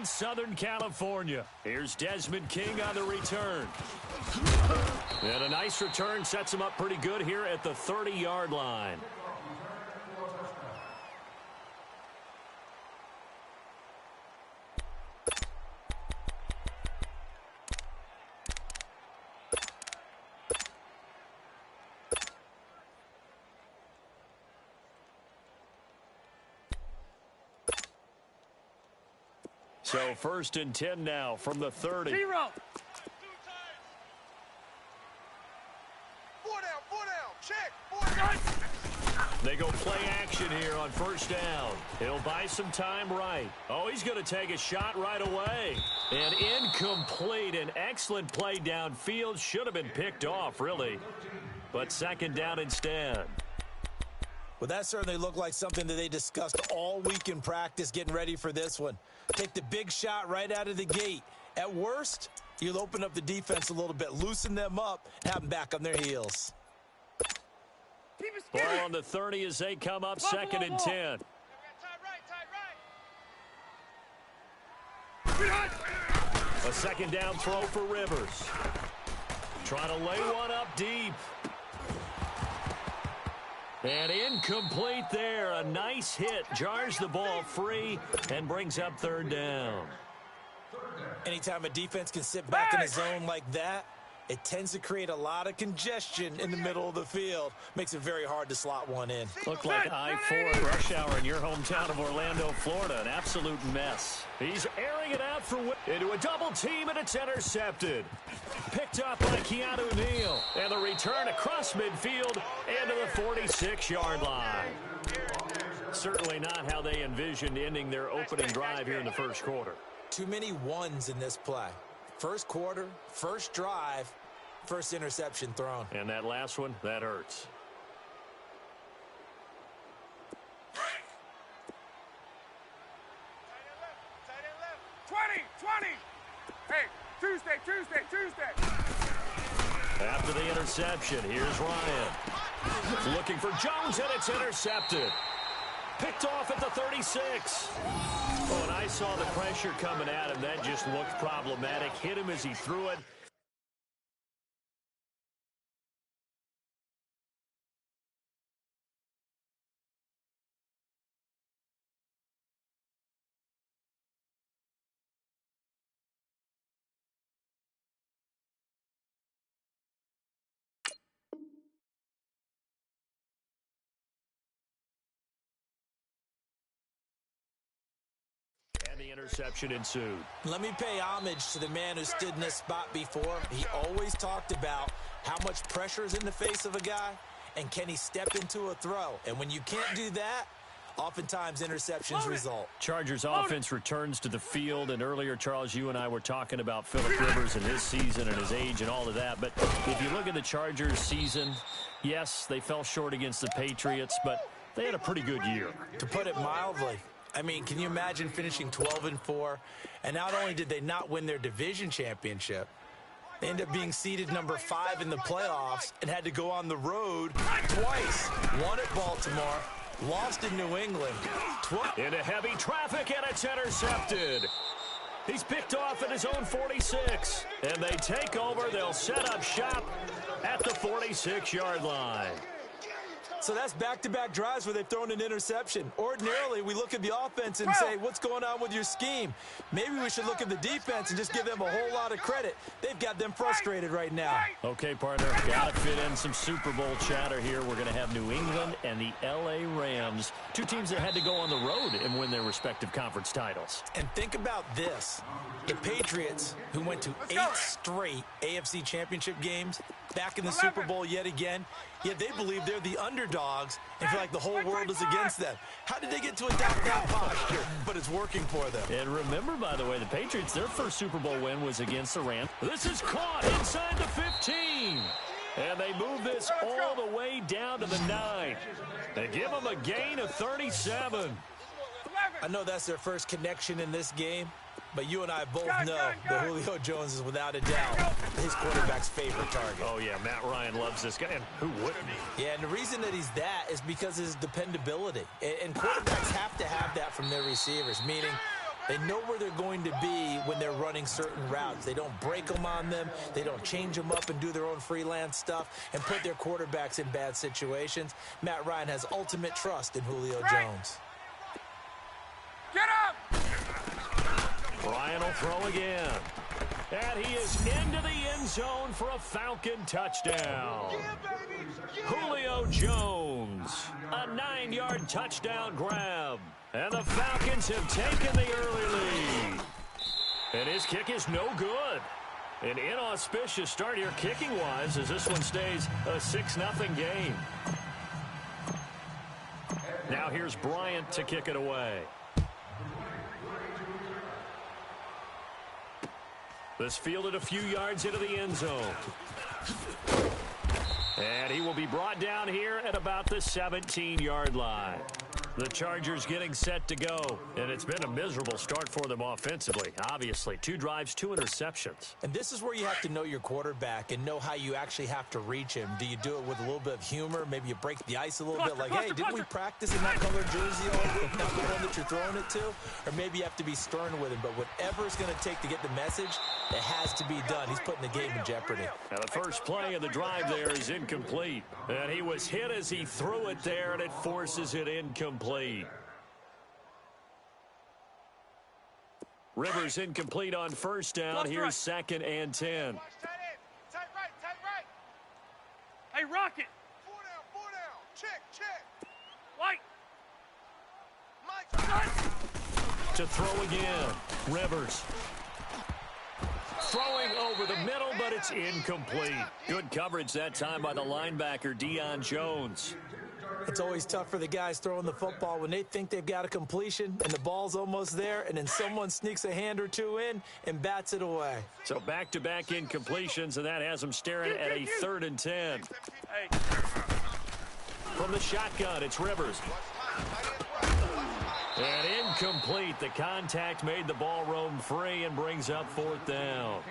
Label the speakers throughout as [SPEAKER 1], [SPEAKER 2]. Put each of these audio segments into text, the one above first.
[SPEAKER 1] in Southern California. Here's Desmond King on the return. And a nice return sets him up pretty good here at the 30-yard line. So 1st and 10 now from the 30.
[SPEAKER 2] 0.
[SPEAKER 1] They go play action here on 1st down. He'll buy some time right. Oh, he's going to take a shot right away. And incomplete. An excellent play downfield. Should have been picked off, really. But 2nd down instead.
[SPEAKER 3] Well, that certainly looked like something that they discussed all week in practice getting ready for this one. Take the big shot right out of the gate. At worst, you'll open up the defense a little bit, loosen them up, have them back on their heels.
[SPEAKER 1] Ball on the 30 as they come up 2nd and 10. A 2nd down throw for Rivers. Trying to lay one up deep. And incomplete there. A nice hit. Jars the ball free and brings up 3rd down.
[SPEAKER 3] Anytime a defense can sit back in a zone like that, it tends to create a lot of congestion in the middle of the field. Makes it very hard to slot one in.
[SPEAKER 1] Looked like I-4 rush hour in your hometown of Orlando, Florida. An absolute mess. He's airing it out for into a double team, and it's intercepted. Picked up by Keanu Neal. And the return across midfield and to the 46-yard line. Certainly not how they envisioned ending their opening drive here in the 1st quarter.
[SPEAKER 3] Too many ones in this play. 1st quarter, 1st drive, 1st interception thrown.
[SPEAKER 1] And that last one, that hurts.
[SPEAKER 2] Tight end left. 20. Hey, Tuesday.
[SPEAKER 1] After the interception, here's Ryan. Looking for Jones, and it's intercepted. Picked off at the 36. Oh, and I saw the pressure coming at him. That just looked problematic. Hit him as he threw it. And the interception ensued.
[SPEAKER 3] Let me pay homage to the man who stood in this spot before. He always talked about how much pressure is in the face of a guy, and can he step into a throw. And when you can't do that, oftentimes interceptions result.
[SPEAKER 1] Chargers offense returns to the field, and earlier, Charles, you and I were talking about Phillip Rivers and his season and his age and all of that. But if you look at the Chargers season, yes, they fell short against the Patriots, but they had a pretty good year.
[SPEAKER 3] To put it mildly, I mean, can you imagine finishing 12-4? And not only did they not win their division championship, they ended up being seeded number 5 in the playoffs and had to go on the road twice. Won at Baltimore, lost in New England.
[SPEAKER 1] Into heavy traffic, and it's intercepted. He's picked off at his own 46. And they take over. They'll set up shop at the 46-yard line.
[SPEAKER 3] So that's back-to-back drives where they've thrown an interception. Ordinarily, we look at the offense and say, what's going on with your scheme? Maybe we should look at the defense and just give them a whole lot of credit. They've got them frustrated right now.
[SPEAKER 1] Okay, partner, got to fit in some Super Bowl chatter here. We're going to have New England and the L.A. Rams, two teams that had to go on the road and win their respective conference titles.
[SPEAKER 3] And think about this. The Patriots, who went to 8 straight AFC championship games, back in the Super Bowl yet again, yet they believe they're the underdogs and feel like the whole world is against them. How did they get to adopt that posture? But it's working for them.
[SPEAKER 1] And remember, by the way, the Patriots, their first Super Bowl win was against the Rams. This is caught inside the 15. And they move this all the way down to the 9. They give them a gain of 37.
[SPEAKER 3] I know that's their first connection in this game, but you and I both know that Julio Jones is without a doubt his quarterback's favorite target.
[SPEAKER 1] Oh, yeah, Matt Ryan loves this guy, and who wouldn't he?
[SPEAKER 3] Yeah, and the reason that he's that is because of his dependability. And quarterbacks have to have that from their receivers, meaning They know where they're going to be when they're running certain routes. They don't break them on them. They don't change them up and do their own freelance stuff and put their quarterbacks in bad situations. Matt Ryan has ultimate trust in Julio Jones.
[SPEAKER 2] Get up!
[SPEAKER 1] Ryan will throw again. And he is into the end zone for a Falcon touchdown. Julio Jones, a 9-yard touchdown grab. And the Falcons have taken the early lead. And his kick is no good. An inauspicious start here kicking-wise as this one stays a 6-0 game. Now here's Bryant to kick it away. This fielded a few yards into the end zone. And he will be brought down here at about the 17-yard line. The Chargers getting set to go. And it's been a miserable start for them offensively. Obviously, 2 drives, 2 interceptions.
[SPEAKER 3] And this is where you have to know your quarterback and know how you actually have to reach him. Do you do it with a little bit of humor? Maybe you break the ice a little bit like, hey, didn't we practice in that color jersey all week? Not the one that you're throwing it to? Or maybe you have to be stern with him. But whatever it's going to take to get the message, it has to be done. He's putting the game in jeopardy.
[SPEAKER 1] Now the first play of the drive there is incomplete. And he was hit as he threw it there, and it forces it incomplete. Rivers incomplete on first down. Here's 2nd and 10.
[SPEAKER 2] Tight right. Hey, Rocket. 4 down. Check. White. Mike.
[SPEAKER 1] To throw again. Rivers. Throwing over the middle, but it's incomplete. Good coverage that time by the linebacker, Deion Jones.
[SPEAKER 3] It's always tough for the guys throwing the football when they think they've got a completion and the ball's almost there, and then someone sneaks a hand or two in and bats it away.
[SPEAKER 1] So back-to-back incompletions, and that has them staring at a 3rd and 10.
[SPEAKER 2] Hey.
[SPEAKER 1] From the shotgun, it's Rivers. And incomplete. The contact made the ball roam free and brings up 4th down.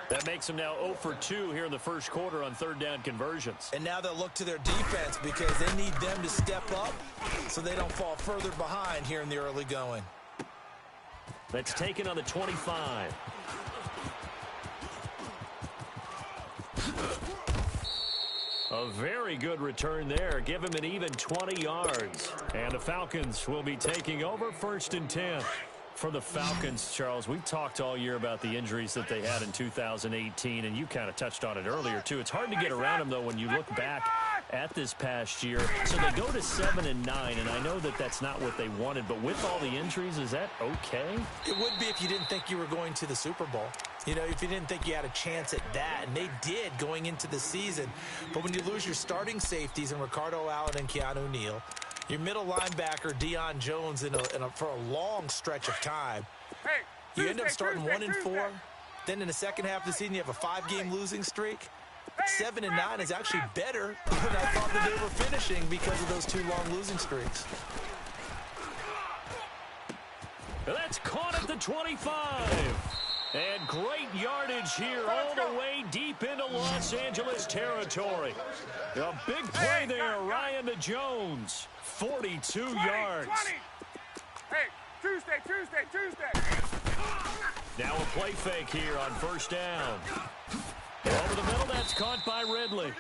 [SPEAKER 1] That makes them now 0 for 2 here in the first quarter on 3rd down conversions. And now they'll look to their defense because they need them to step up so they don't fall further behind here in the early going. That's taken on the 25. A very good return there. Give him an even 20 yards. And the Falcons will be taking over 1st and 10. For the Falcons, Charles, we talked all year about the injuries that they had in 2018, and you kind of touched on it earlier, too. It's hard to get around them, though, when you look back at this past year. So they go to 7-9, and I know that that's not what they wanted, but with all the injuries, is that okay?
[SPEAKER 3] It would be if you didn't think you were going to the Super Bowl. You know, if you didn't think you had a chance at that, and they did going into the season. But when you lose your starting safeties in Ricardo Allen and Keanu Neal, your middle linebacker, Deion Jones, for a long stretch of time, you end up starting 1 and 4. Then in the second half of the season, you have a 5-game losing streak. 7-9 is actually better than I thought that they were finishing because of those 2 long losing streaks.
[SPEAKER 1] That's caught at the 25. And great yardage here all the way deep into Los Angeles territory. A big play there, Ryan to Jones. 42 yards.
[SPEAKER 2] 20. Hey, Tuesday.
[SPEAKER 1] Now a play fake here on 1st down. Over the middle, that's caught by Ridley.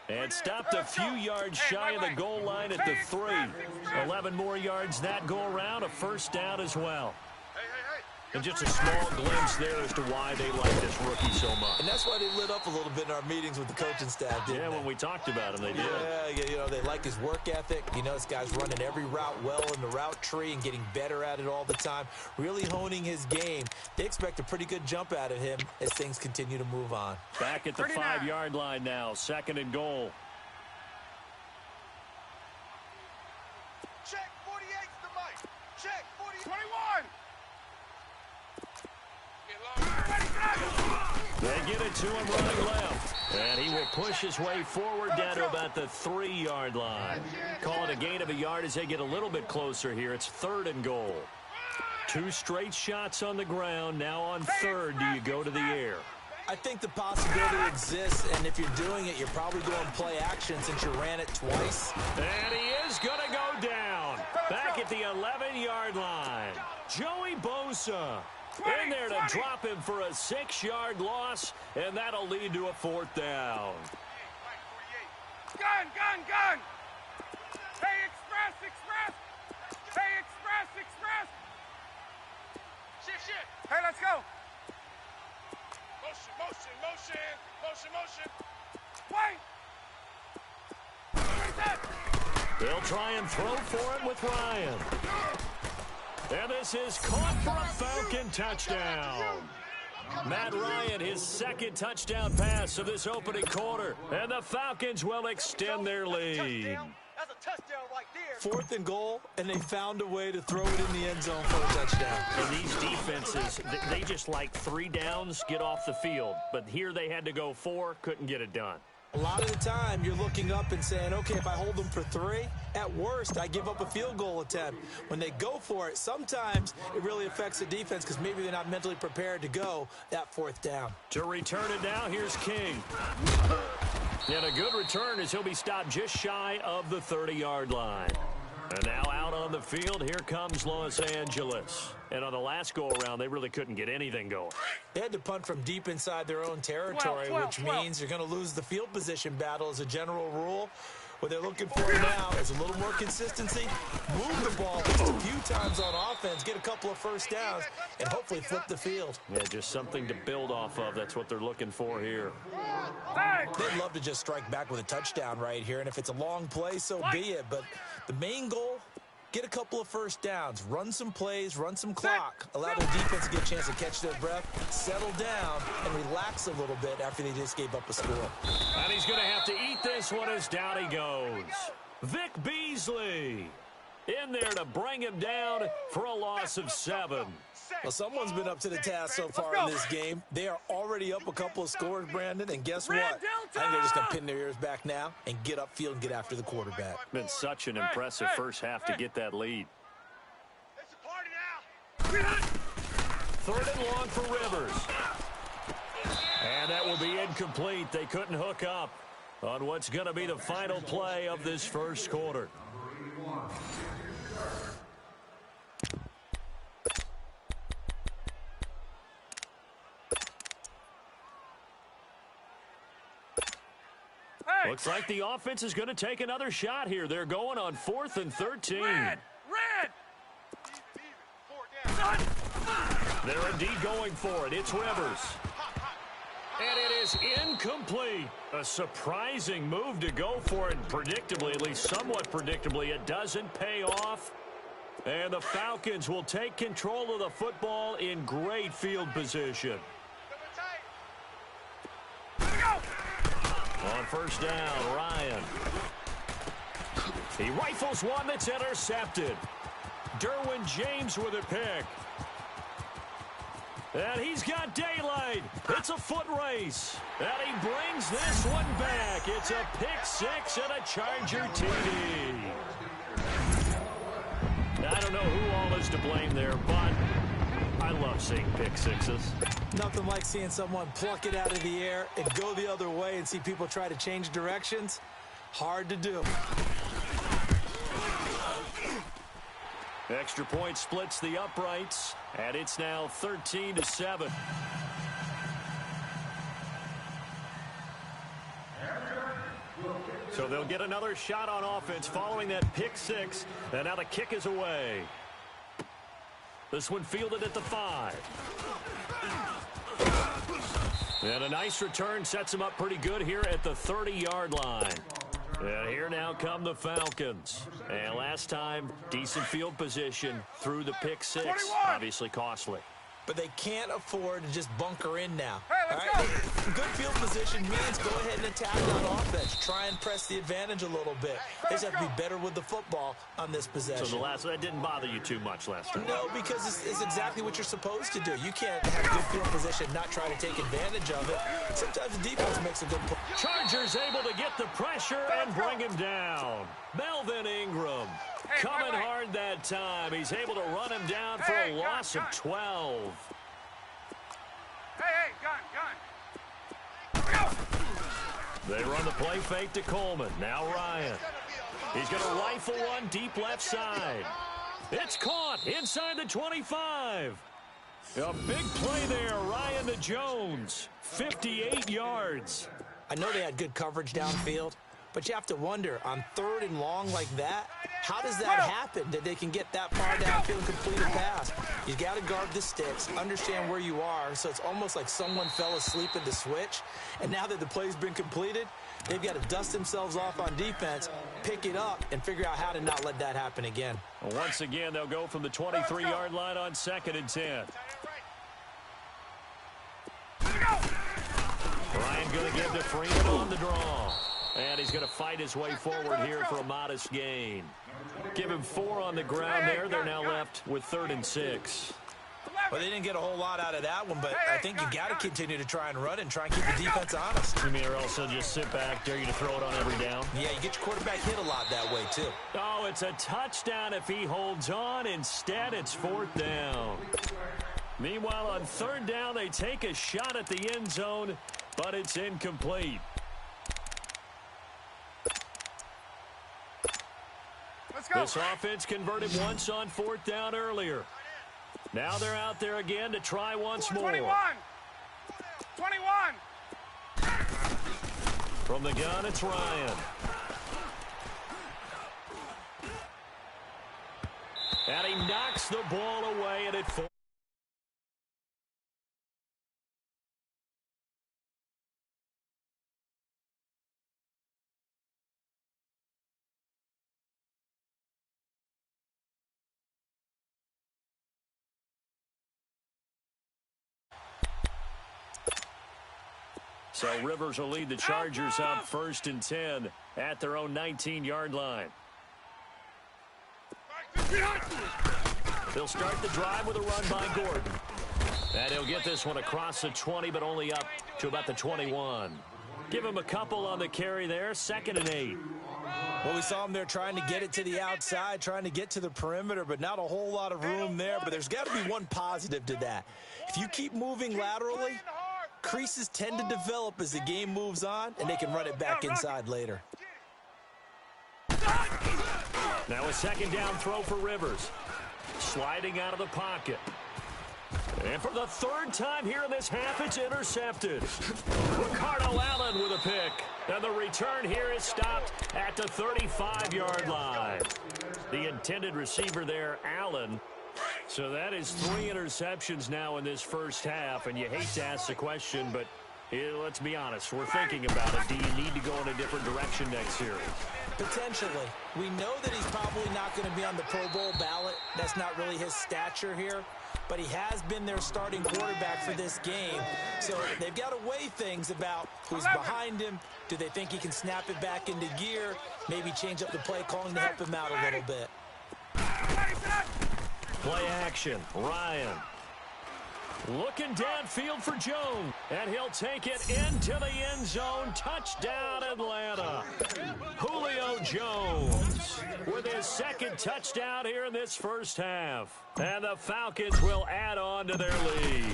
[SPEAKER 1] And stopped a few yards shy of the goal line at the 3. 11 more yards that go around, a 1st down as well. And just a small glimpse there as to why they like this rookie so much.
[SPEAKER 3] And that's why they lit up a little bit in our meetings with the coaching staff, didn't they?
[SPEAKER 1] When we talked about him, they did.
[SPEAKER 3] Yeah, you know, they like his work ethic. You know, this guy's running every route well in the route tree and getting better at it all the time, really honing his game. They expect a pretty good jump out of him as things continue to move on.
[SPEAKER 1] Back at the 5-yard line now, 2nd and goal.
[SPEAKER 2] Check 48's the mic. Check 40. 21.
[SPEAKER 1] They get it to him running left. And he will push his way forward down to about the 3-yard line. Call it a gain of a yard as they get a little bit closer here. It's 3rd and goal. 2 straight shots on the ground. Now on 3rd, do you go to the air?
[SPEAKER 3] I think the possibility exists, and if you're doing it, you're probably going play action since you ran it twice.
[SPEAKER 1] And he is going to go down. Back at the 11-yard line. Joey Bosa. In there to drop him for a 6-yard loss, and that'll lead to a 4th down.
[SPEAKER 2] Gun! Hey, express! Hey, express! Shit! Hey, let's go! Motion! Wait!
[SPEAKER 1] They'll try and throw for it with Ryan. And this is caught for a Falcon touchdown. Matt Ryan, his 2nd touchdown pass of this opening quarter. And the Falcons will extend their lead.
[SPEAKER 2] That's a touchdown right there.
[SPEAKER 3] 4th and goal, and they found a way to throw it in the end zone for a touchdown.
[SPEAKER 1] And these defenses, they just like 3 downs, get off the field. But here they had to go 4, couldn't get it done.
[SPEAKER 3] A lot of the time, you're looking up and saying, okay, if I hold them for 3, at worst, I give up a field goal attempt. When they go for it, sometimes it really affects the defense because maybe they're not mentally prepared to go that 4th down.
[SPEAKER 1] To return it now, here's King. And a good return as he'll be stopped just shy of the 30-yard line. And now out on the field, here comes Los Angeles. And on the last go-around, they really couldn't get anything going.
[SPEAKER 3] They had to punt from deep inside their own territory, which means you're going to lose the field position battle as a general rule. What they're looking for now is a little more consistency, move the ball just a few times on offense, get a couple of 1st downs, and hopefully flip the field.
[SPEAKER 1] Yeah, just something to build off of. That's what they're looking for here.
[SPEAKER 3] They'd love to just strike back with a touchdown right here, and if it's a long play, so be it. But the main goal, get a couple of 1st downs, run some plays, run some clock, allow their defense to get a chance to catch their breath, settle down, and relax a little bit after they just gave up a score.
[SPEAKER 1] And he's going to have to eat this one as down he goes. Vic Beasley in there to bring him down for a loss of 7.
[SPEAKER 3] Well, someone's been up to the task so far in this game. They are already up a couple of scores, Brandon, and guess what? I think they're just going to pin their ears back now and get upfield and get after the quarterback.
[SPEAKER 1] Been such an impressive first half to get that lead.
[SPEAKER 2] It's a party now.
[SPEAKER 1] 3rd and long for Rivers. And that will be incomplete. They couldn't hook up on what's going to be the final play of this first quarter. Looks like the offense is going to take another shot here. They're going on 4th and 13.
[SPEAKER 2] Red!
[SPEAKER 1] They're indeed going for it. It's Rivers. And it is incomplete. A surprising move to go for it. Predictably, at least somewhat predictably, it doesn't pay off. And the Falcons will take control of the football in great field position. On 1st down, Ryan. He rifles one that's intercepted. Derwin James with a pick. And he's got daylight. It's a foot race. And he brings this one back. It's a pick 6 and a Charger TD. I don't know who all is to blame there, but I love seeing pick 6s.
[SPEAKER 3] Nothing like seeing someone pluck it out of the air and go the other way and see people try to change directions. Hard to do.
[SPEAKER 1] Extra point splits the uprights, and it's now 13-7. So they'll get another shot on offense following that pick 6, and now the kick is away. This one fielded at the 5. And a nice return sets him up pretty good here at the 30-yard line. And here now come the Falcons. And last time, decent field position through the pick 6.
[SPEAKER 2] 21.
[SPEAKER 1] Obviously costly.
[SPEAKER 3] But they can't afford to just bunker in now.
[SPEAKER 2] Hey, let's go.
[SPEAKER 3] Good field position means go ahead and attack on offense. Try and press the advantage a little bit. They just have to be better with the football on this possession.
[SPEAKER 1] So that didn't bother you too much last time?
[SPEAKER 3] No, because it's exactly what you're supposed to do. You can't have good field position, not try to take advantage of it. Sometimes the defense makes a good play.
[SPEAKER 1] Chargers able to get the pressure and bring him down. Melvin Ingram coming hard that time. He's able to run him down for a loss of 12.
[SPEAKER 2] Hey, gun.
[SPEAKER 1] They run the play fake to Coleman. Now Ryan. He's going to rifle one deep left side. It's caught inside the 25. A big play there, Ryan to Jones. 58 yards.
[SPEAKER 3] I know they had good coverage downfield, but you have to wonder, on 3rd and long like that, how does that happen that they can get that far downfield and complete a pass? You got to guard the sticks, understand where you are, so it's almost like someone fell asleep at the switch, and now that the play's been completed, they've got to dust themselves off on defense, pick it up, and figure out how to not let that happen again.
[SPEAKER 1] Once again, they'll go from the 23-yard line on 2nd and 10. Ryan going to give to Freeman on the draw. And he's going to fight his way forward here for a modest gain. Give him 4 on the ground there. They're now left with 3rd and 6.
[SPEAKER 3] Well, they didn't get a whole lot out of that one, but I think you got to continue to try and run and try and keep the defense honest.
[SPEAKER 1] You mean or also just sit back, dare you to throw it on every down?
[SPEAKER 3] Yeah, you get your quarterback hit a lot that way, too.
[SPEAKER 1] Oh, it's a touchdown if he holds on. Instead, it's 4th down. Meanwhile, on 3rd down, they take a shot at the end zone, but it's incomplete.
[SPEAKER 2] Let's go.
[SPEAKER 1] This offense converted once on 4th down earlier. Now they're out there again to try once more.
[SPEAKER 2] 21. 21.
[SPEAKER 1] From the gun, it's Ryan. And he knocks the ball away, and it falls. So Rivers will lead the Chargers up 1st and 10 at their own 19-yard line. They'll start the drive with a run by Gordon. And he'll get this one across the 20, but only up to about the 21. Give him a couple on the carry there, 2nd and 8.
[SPEAKER 3] Well, we saw him there trying to get it to the outside, trying to get to the perimeter, but not a whole lot of room there. But there's got to be one positive to that. If you keep moving laterally, creases tend to develop as the game moves on, and they can run it back inside later.
[SPEAKER 1] Now a 2nd down throw for Rivers. Sliding out of the pocket. And for the 3rd time here in this half, it's intercepted. Ricardo Allen with a pick. And the return here is stopped at the 35-yard line. The intended receiver there, Allen. So that is 3 interceptions now in this first half. And you hate to ask the question, but let's be honest. We're thinking about it. Do you need to go in a different direction next series?
[SPEAKER 3] Potentially. We know that he's probably not going to be on the Pro Bowl ballot. That's not really his stature here. But he has been their starting quarterback for this game. So they've got to weigh things about who's behind him. Do they think he can snap it back into gear? Maybe change up the play calling to help him out a little bit.
[SPEAKER 1] Play action. Ryan. Looking downfield for Jones. And he'll take it into the end zone. Touchdown, Atlanta. Julio Jones with his 2nd touchdown here in this first half. And the Falcons will add on to their lead.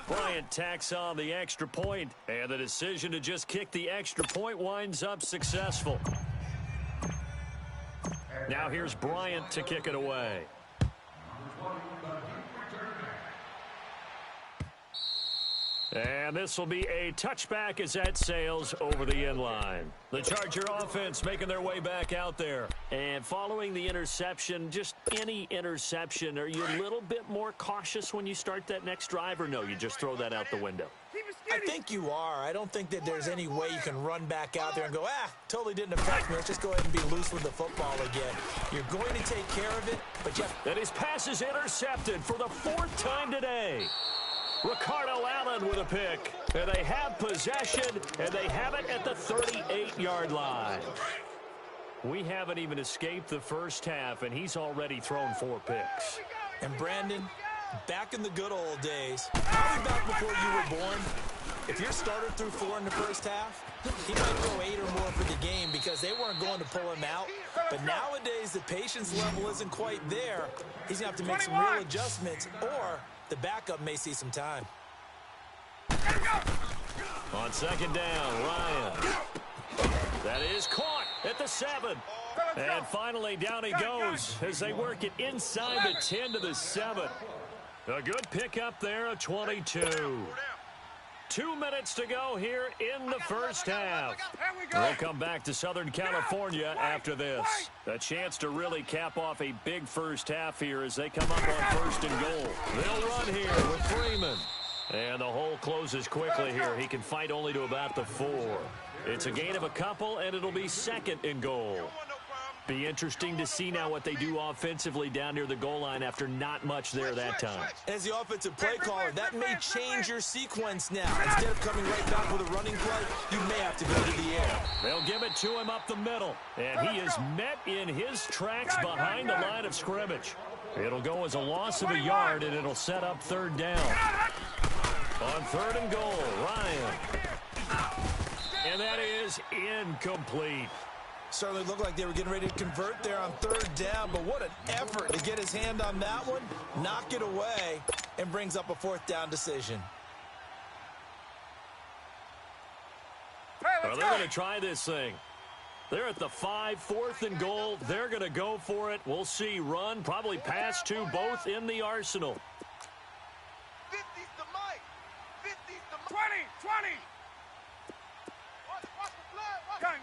[SPEAKER 1] Bryant tacks on the extra point, and the decision to just kick the extra point winds up successful. Now here's Bryant to kick it away. And this will be a touchback as that sails over the end line. The Charger offense making their way back out there. And following the interception, just any interception, are you a little bit more cautious when you start that next drive, or no, you just throw that out the window?
[SPEAKER 3] I think you are. I don't think that there's any way you can run back out there and go, totally didn't affect me. Let's just go ahead and be loose with the football again. You're going to take care of it, but you have...
[SPEAKER 1] And his pass is intercepted for the 4th time today. Ricardo Allen with a pick. And they have possession, and they have it at the 38-yard line. We haven't even escaped the first half, and he's already thrown 4 picks.
[SPEAKER 3] And Brandon, back in the good old days, probably back before you were born, if your starter threw 4 in the first half, he might throw 8 or more for the game because they weren't going to pull him out. But nowadays, the patience level isn't quite there. He's going to have to make some real adjustments, or the backup may see some time.
[SPEAKER 1] On 2nd down, Ryan. That is caught at the 7. And finally, down he goes as they work it inside the 10 to the 7. A good pickup there, a 22. 2 minutes to go here in the first half. We'll come back to Southern California after this. A chance to really cap off a big first half here as they come up on first and goal. They'll run here with Freeman. And the hole closes quickly here. He can fight only to about the 4. It's a gain of a couple, and it'll be second and goal. Be interesting to see now what they do offensively down near the goal line after not much there that time.
[SPEAKER 3] As the offensive play caller, that may change your sequence now. Instead of coming right back with a running play, you may have to go to the air.
[SPEAKER 1] They'll give it to him up the middle, and he is met in his tracks behind the line of scrimmage. It'll go as a loss of a yard, and it'll set up third down. On third and goal, Ryan. And that is incomplete.
[SPEAKER 3] Certainly looked like they were getting ready to convert there on third down, but what an effort to get his hand on that one, knock it away, and brings up a fourth down decision.
[SPEAKER 1] They're going to try this thing. They're at the 5, fourth and goal. They're going to go for it. We'll see. Run, probably pass to both in the arsenal.
[SPEAKER 2] 50's the mic. 50's the 20.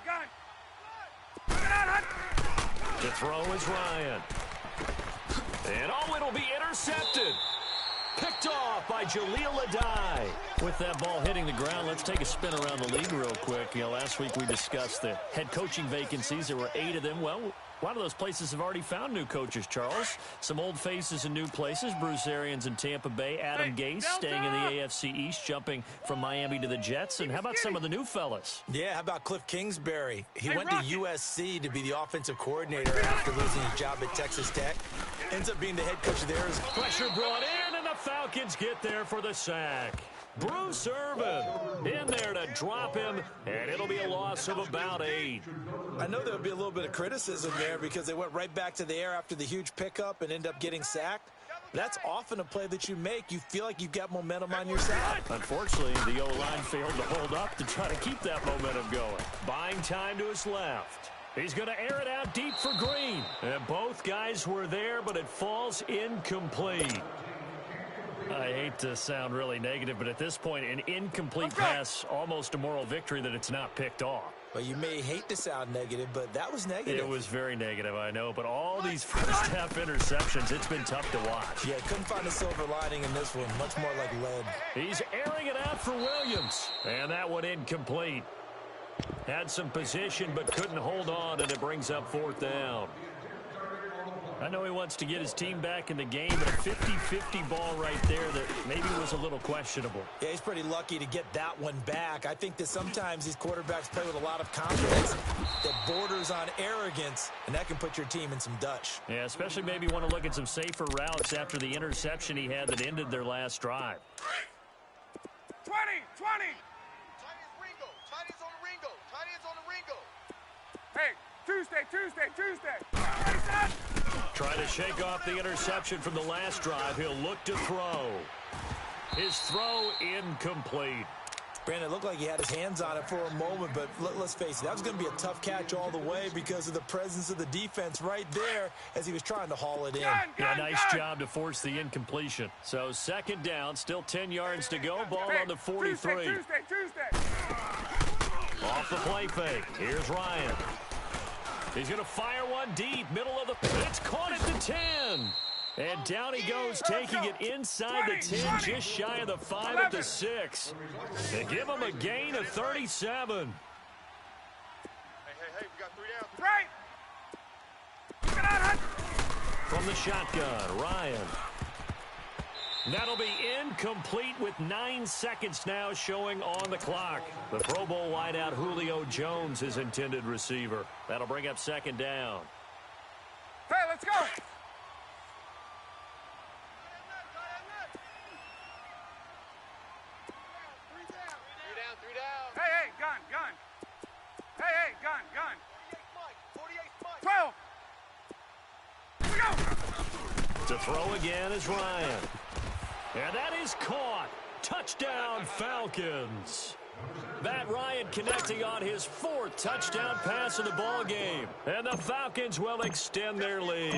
[SPEAKER 2] Gun.
[SPEAKER 1] To throw is Ryan. And it'll be intercepted. Picked off by Jaleel Adai. With that ball hitting the ground, let's take a spin around the league real quick. Last week we discussed the head coaching vacancies. There were 8 of them. Well, a lot of those places have already found new coaches, Charles. Some old faces in new places. Bruce Arians in Tampa Bay. Adam Gase staying in the AFC East, jumping from Miami to the Jets. And how about some of the new fellas?
[SPEAKER 3] Yeah, how about Cliff Kingsbury? He went to USC to be the offensive coordinator after losing his job at Texas Tech. Ends up being the head coach there.
[SPEAKER 1] Pressure brought in, and the Falcons get there for the sack. Bruce Irvin in there to drop him, and it'll be a loss of about 8.
[SPEAKER 3] I know there'll be a little bit of criticism there because they went right back to the air after the huge pickup and end up getting sacked. That's often a play that you make. You feel like you've got momentum on your side.
[SPEAKER 1] Unfortunately, the O-line failed to hold up to try to keep that momentum going. Buying time to his left. He's going to air it out deep for Green. And both guys were there, but it falls incomplete. I hate to sound really negative, but at this point, an incomplete pass, almost a moral victory that it's not picked off.
[SPEAKER 3] Well, you may hate to sound negative, but that was negative.
[SPEAKER 1] It was very negative, I know, but all these first-half interceptions, it's been tough to watch.
[SPEAKER 3] Yeah, couldn't find a silver lining in this one. Much more like lead.
[SPEAKER 1] He's airing it out for Williams, and that one incomplete. Had some position, but couldn't hold on, and it brings up fourth down. I know he wants to get his team back in the game, but a 50-50 ball right there that maybe was a little questionable.
[SPEAKER 3] Yeah, he's pretty lucky to get that one back. I think that sometimes these quarterbacks play with a lot of confidence that borders on arrogance, and that can put your team in some Dutch.
[SPEAKER 1] Yeah, especially maybe want to look at some safer routes after the interception he had that ended their last drive.
[SPEAKER 2] 20. Hey, Tuesday.
[SPEAKER 1] Try to shake off the interception from the last drive. He'll look to throw. His throw incomplete.
[SPEAKER 3] Brandon, it looked like he had his hands on it for a moment, but let's face it, that was going to be a tough catch all the way because of the presence of the defense right there as he was trying to haul it in.
[SPEAKER 1] Yeah, nice job to force the incompletion. So second down, still 10 yards to go. Ball on the 43.
[SPEAKER 2] Tuesday.
[SPEAKER 1] Off the play fake. Here's Ryan. He's going to fire one deep, middle of the... It's caught at the 10. And down he goes, taking it inside the 10, just shy of the 5 at the 6. They give him a gain of 37.
[SPEAKER 2] Hey, we got 3 down. Right.
[SPEAKER 1] From the shotgun, Ryan. That'll be incomplete with 9 seconds now showing on the clock. The Pro Bowl wideout Julio Jones, his intended receiver. That'll bring up second down.
[SPEAKER 2] Hey, let's go. Three down. Hey, gun. Hey, gun. 12. Here we go.
[SPEAKER 1] To throw again is Ryan. And that is caught. Touchdown, Falcons. Matt Ryan connecting on his 4th touchdown pass of the ball game. And the Falcons will extend their lead.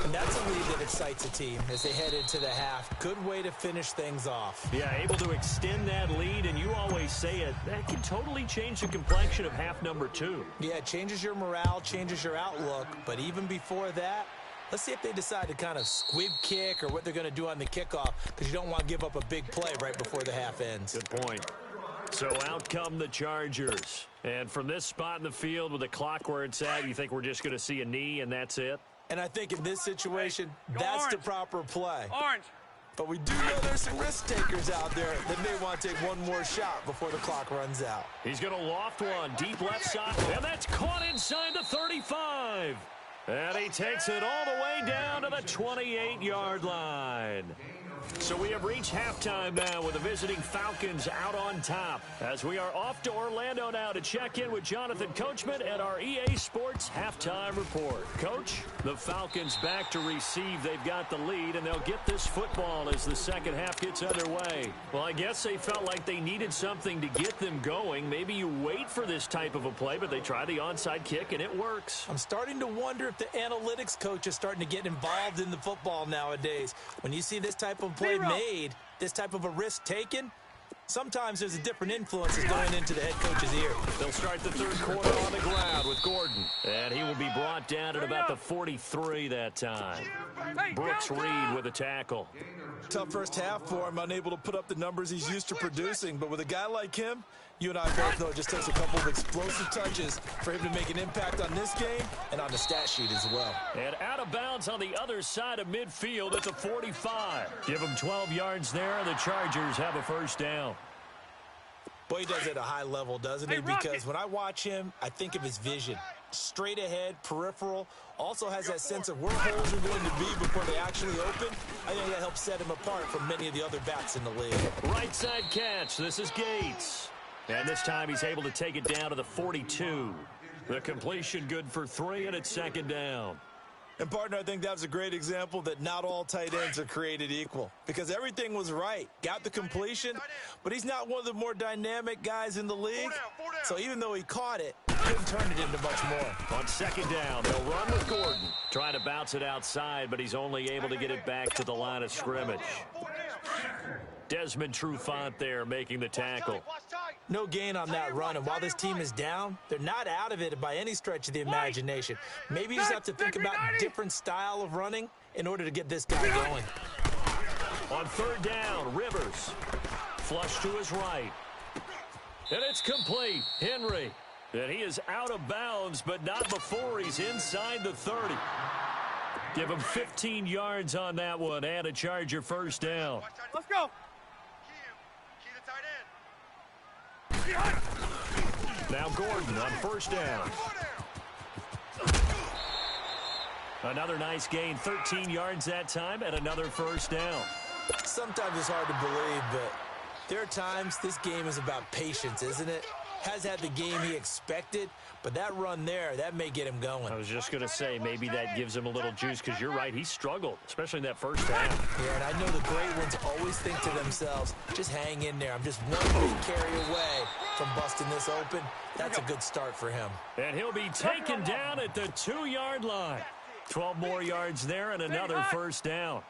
[SPEAKER 3] And that's a lead that excites a team as they head into the half. Good way to finish things off.
[SPEAKER 1] Yeah, able to extend that lead, and you always say it, that can totally change the complexion of half number 2.
[SPEAKER 3] Yeah, it changes your morale, changes your outlook. But even before that, let's see if they decide to kind of squib kick or what they're going to do on the kickoff, because you don't want to give up a big play right before the half ends.
[SPEAKER 1] Good point. So out come the Chargers. And from this spot in the field with the clock where it's at, you think we're just going to see a knee and that's it?
[SPEAKER 3] And I think in this situation, that's the proper play.
[SPEAKER 2] Orange.
[SPEAKER 3] But we do know there's some risk takers out there that may want to take one more shot before the clock runs out.
[SPEAKER 1] He's going to loft one deep left side, and that's caught inside the 35. And he takes it all the way down to the 28-yard line. So we have reached halftime now with the visiting Falcons out on top. As we are off to Orlando now to check in with Jonathan Coachman at our EA Sports Halftime Report. Coach, the Falcons back to receive. They've got the lead, and they'll get this football as the second half gets underway. Well, I guess they felt like they needed something to get them going. Maybe you wait for this type of a play, but they try the onside kick, and it works.
[SPEAKER 3] I'm starting to wonder if the analytics coach is starting to get involved in the football nowadays. When you see this type of play made, this type of a risk taken, sometimes there's a different influences going into the head coach's ear.
[SPEAKER 1] They'll start the third quarter on the ground with Gordon. And he will be brought down at about the 43 that time. Brooks Reed with a tackle.
[SPEAKER 3] Tough first half for him, unable to put up the numbers he's used to producing. But with a guy like him, you and I both know it just takes a couple of explosive touches for him to make an impact on this game and on the stat sheet as well.
[SPEAKER 1] And out of bounds on the other side of midfield at the 45. Give him 12 yards there, and the Chargers have a first down.
[SPEAKER 3] Boy, he does it at a high level, doesn't he? Because when I watch him, I think of his vision. Straight ahead, peripheral, also has that sense of where holes are going to be before they actually open. I think that helps set him apart from many of the other backs in the league.
[SPEAKER 1] Right side catch. This is Gates. And this time he's able to take it down to the 42. The completion good for 3, and it's second down.
[SPEAKER 3] And, partner, I think that was a great example that not all tight ends are created equal. Because everything was right. Got the completion, but he's not one of the more dynamic guys in the league. So even though he caught it, he couldn't turn it into much more.
[SPEAKER 1] On second down, they'll run with Gordon. Trying to bounce it outside, but he's only able to get it back to the line of scrimmage. Desmond Trufant there making the tackle.
[SPEAKER 3] No gain on that run, and while this team is down, they're not out of it by any stretch of the imagination. Maybe you just have to think about a different style of running in order to get this guy going.
[SPEAKER 1] On third down, Rivers. Flush to his right. And it's complete. Henry. And he is out of bounds, but not before he's inside the 30. Give him 15 yards on that one and a Charger first down.
[SPEAKER 2] Let's go.
[SPEAKER 1] Now Gordon on first down. Another nice gain, 13 yards that time, and another first down.
[SPEAKER 3] Sometimes it's hard to believe, but there are times this game is about patience, isn't it? Has had the game he expected, but that run there, that may get him going.
[SPEAKER 1] I was just going to say, maybe that gives him a little juice, because you're right, he struggled, especially in that first half.
[SPEAKER 3] Yeah, and I know the great ones always think to themselves, just hang in there. I'm just one big carry away from busting this open. That's a good start for him.
[SPEAKER 1] And he'll be taken down at the 2-yard line. 12 more yards there and another first down.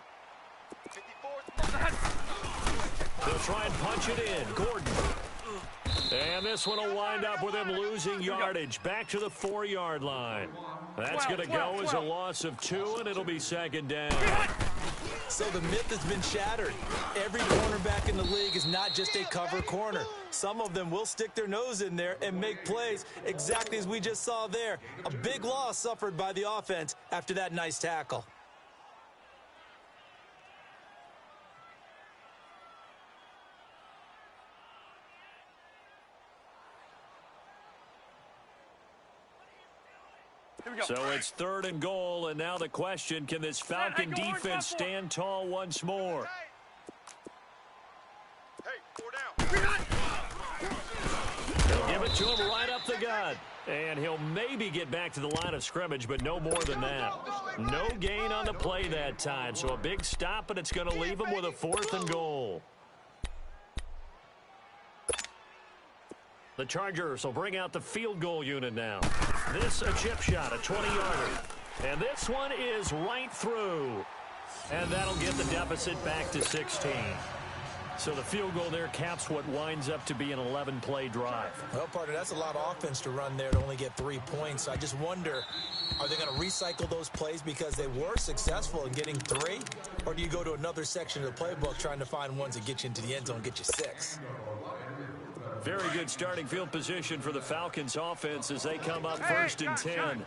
[SPEAKER 1] They'll try and punch it in. Gordon. And this one will wind up with him losing yardage back to the 4-yard line. That's going to go as a loss of 2, and it'll be second down.
[SPEAKER 3] So the myth has been shattered. Every cornerback in the league is not just a cover corner. Some of them will stick their nose in there and make plays exactly as we just saw there. A big loss suffered by the offense after that nice tackle.
[SPEAKER 1] So it's 3rd and goal, and now the question, can this Falcon defense stand tall once more? They'll give it to him right up the gut. And he'll maybe get back to the line of scrimmage, but no more than that. No gain on the play that time, so a big stop, and it's going to leave him with a 4th and goal. The Chargers will bring out the field goal unit now. This a chip shot, a 20-yarder. And this one is right through. And that'll get the deficit back to 16. So the field goal there caps what winds up to be an 11-play drive.
[SPEAKER 3] Well, partner, that's a lot of offense to run there to only get 3 points. So I just wonder, are they going to recycle those plays because they were successful in getting 3? Or do you go to another section of the playbook trying to find ones that get you into the end zone and get you 6?
[SPEAKER 1] Very good starting field position for the Falcons offense as they come up first and 10.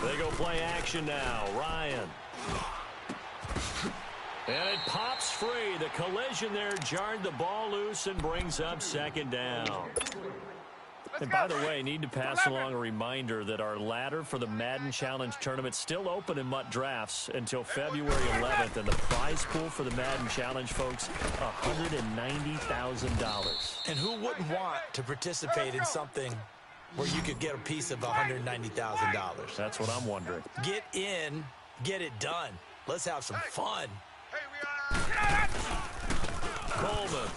[SPEAKER 1] They go play action now. Ryan. And it pops free. The collision there jarred the ball loose and brings up second down. And by the way, need to pass along a reminder that our ladder for the Madden Challenge Tournament still open in MUT Drafts until February 11th. And the prize pool for the Madden Challenge, folks, $190,000.
[SPEAKER 3] And who wouldn't want to participate in something where you could get a piece of $190,000?
[SPEAKER 1] That's what I'm wondering.
[SPEAKER 3] Get in, get it done. Let's have some fun.
[SPEAKER 1] Coleman.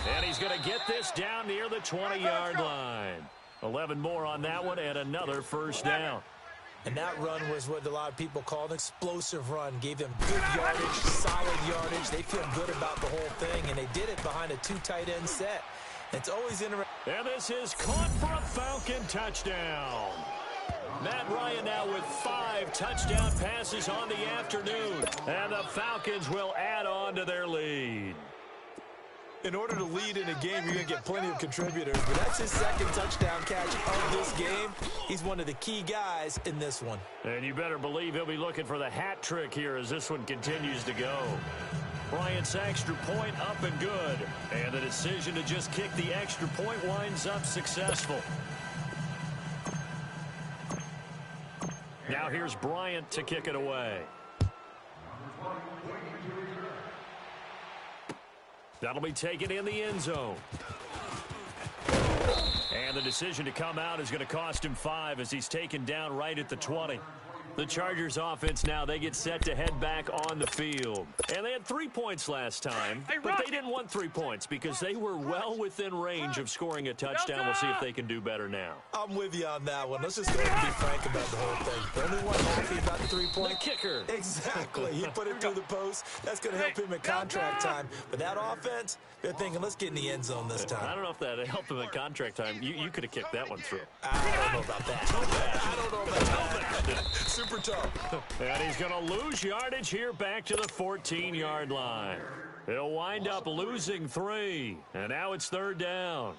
[SPEAKER 1] And he's going to get this down near the 20-yard line. 11 more on that one and another first down.
[SPEAKER 3] And that run was what a lot of people call an explosive run. Gave them good yardage, solid yardage. They feel good about the whole thing, and they did it behind a 2 tight end set. It's always interesting.
[SPEAKER 1] And this is caught for a Falcon touchdown. Matt Ryan now with 5 touchdown passes on the afternoon. And the Falcons will add on to their lead.
[SPEAKER 3] In order to lead in a game, you're going to get plenty of contributors. But that's his second touchdown catch of this game. He's one of the key guys in this one.
[SPEAKER 1] And you better believe he'll be looking for the hat trick here as this one continues to go. Bryant's extra point up and good. And the decision to just kick the extra point winds up successful. Now here's Bryant to kick it away. That'll be taken in the end zone. And the decision to come out is going to cost him 5 as he's taken down right at the 20. The Chargers offense now, they get set to head back on the field. And they had 3 points last time, but they didn't want 3 points because they were well within range of scoring a touchdown. We'll see if they can do better now.
[SPEAKER 3] I'm with you on that one. Let's just go ahead and be frank about the whole thing. The only one happy about the 3-point.
[SPEAKER 1] The kicker.
[SPEAKER 3] Exactly. He put it through the post. That's going to help him at contract time. But that offense, they're thinking, let's get in the end zone this time.
[SPEAKER 1] I don't know if that helped him at contract time. You could have kicked that one through.
[SPEAKER 3] I don't know about that. I don't know about that. Super tough.
[SPEAKER 1] And he's going to lose yardage here back to the 14-yard line. He'll wind up losing 3. And now it's 3rd down.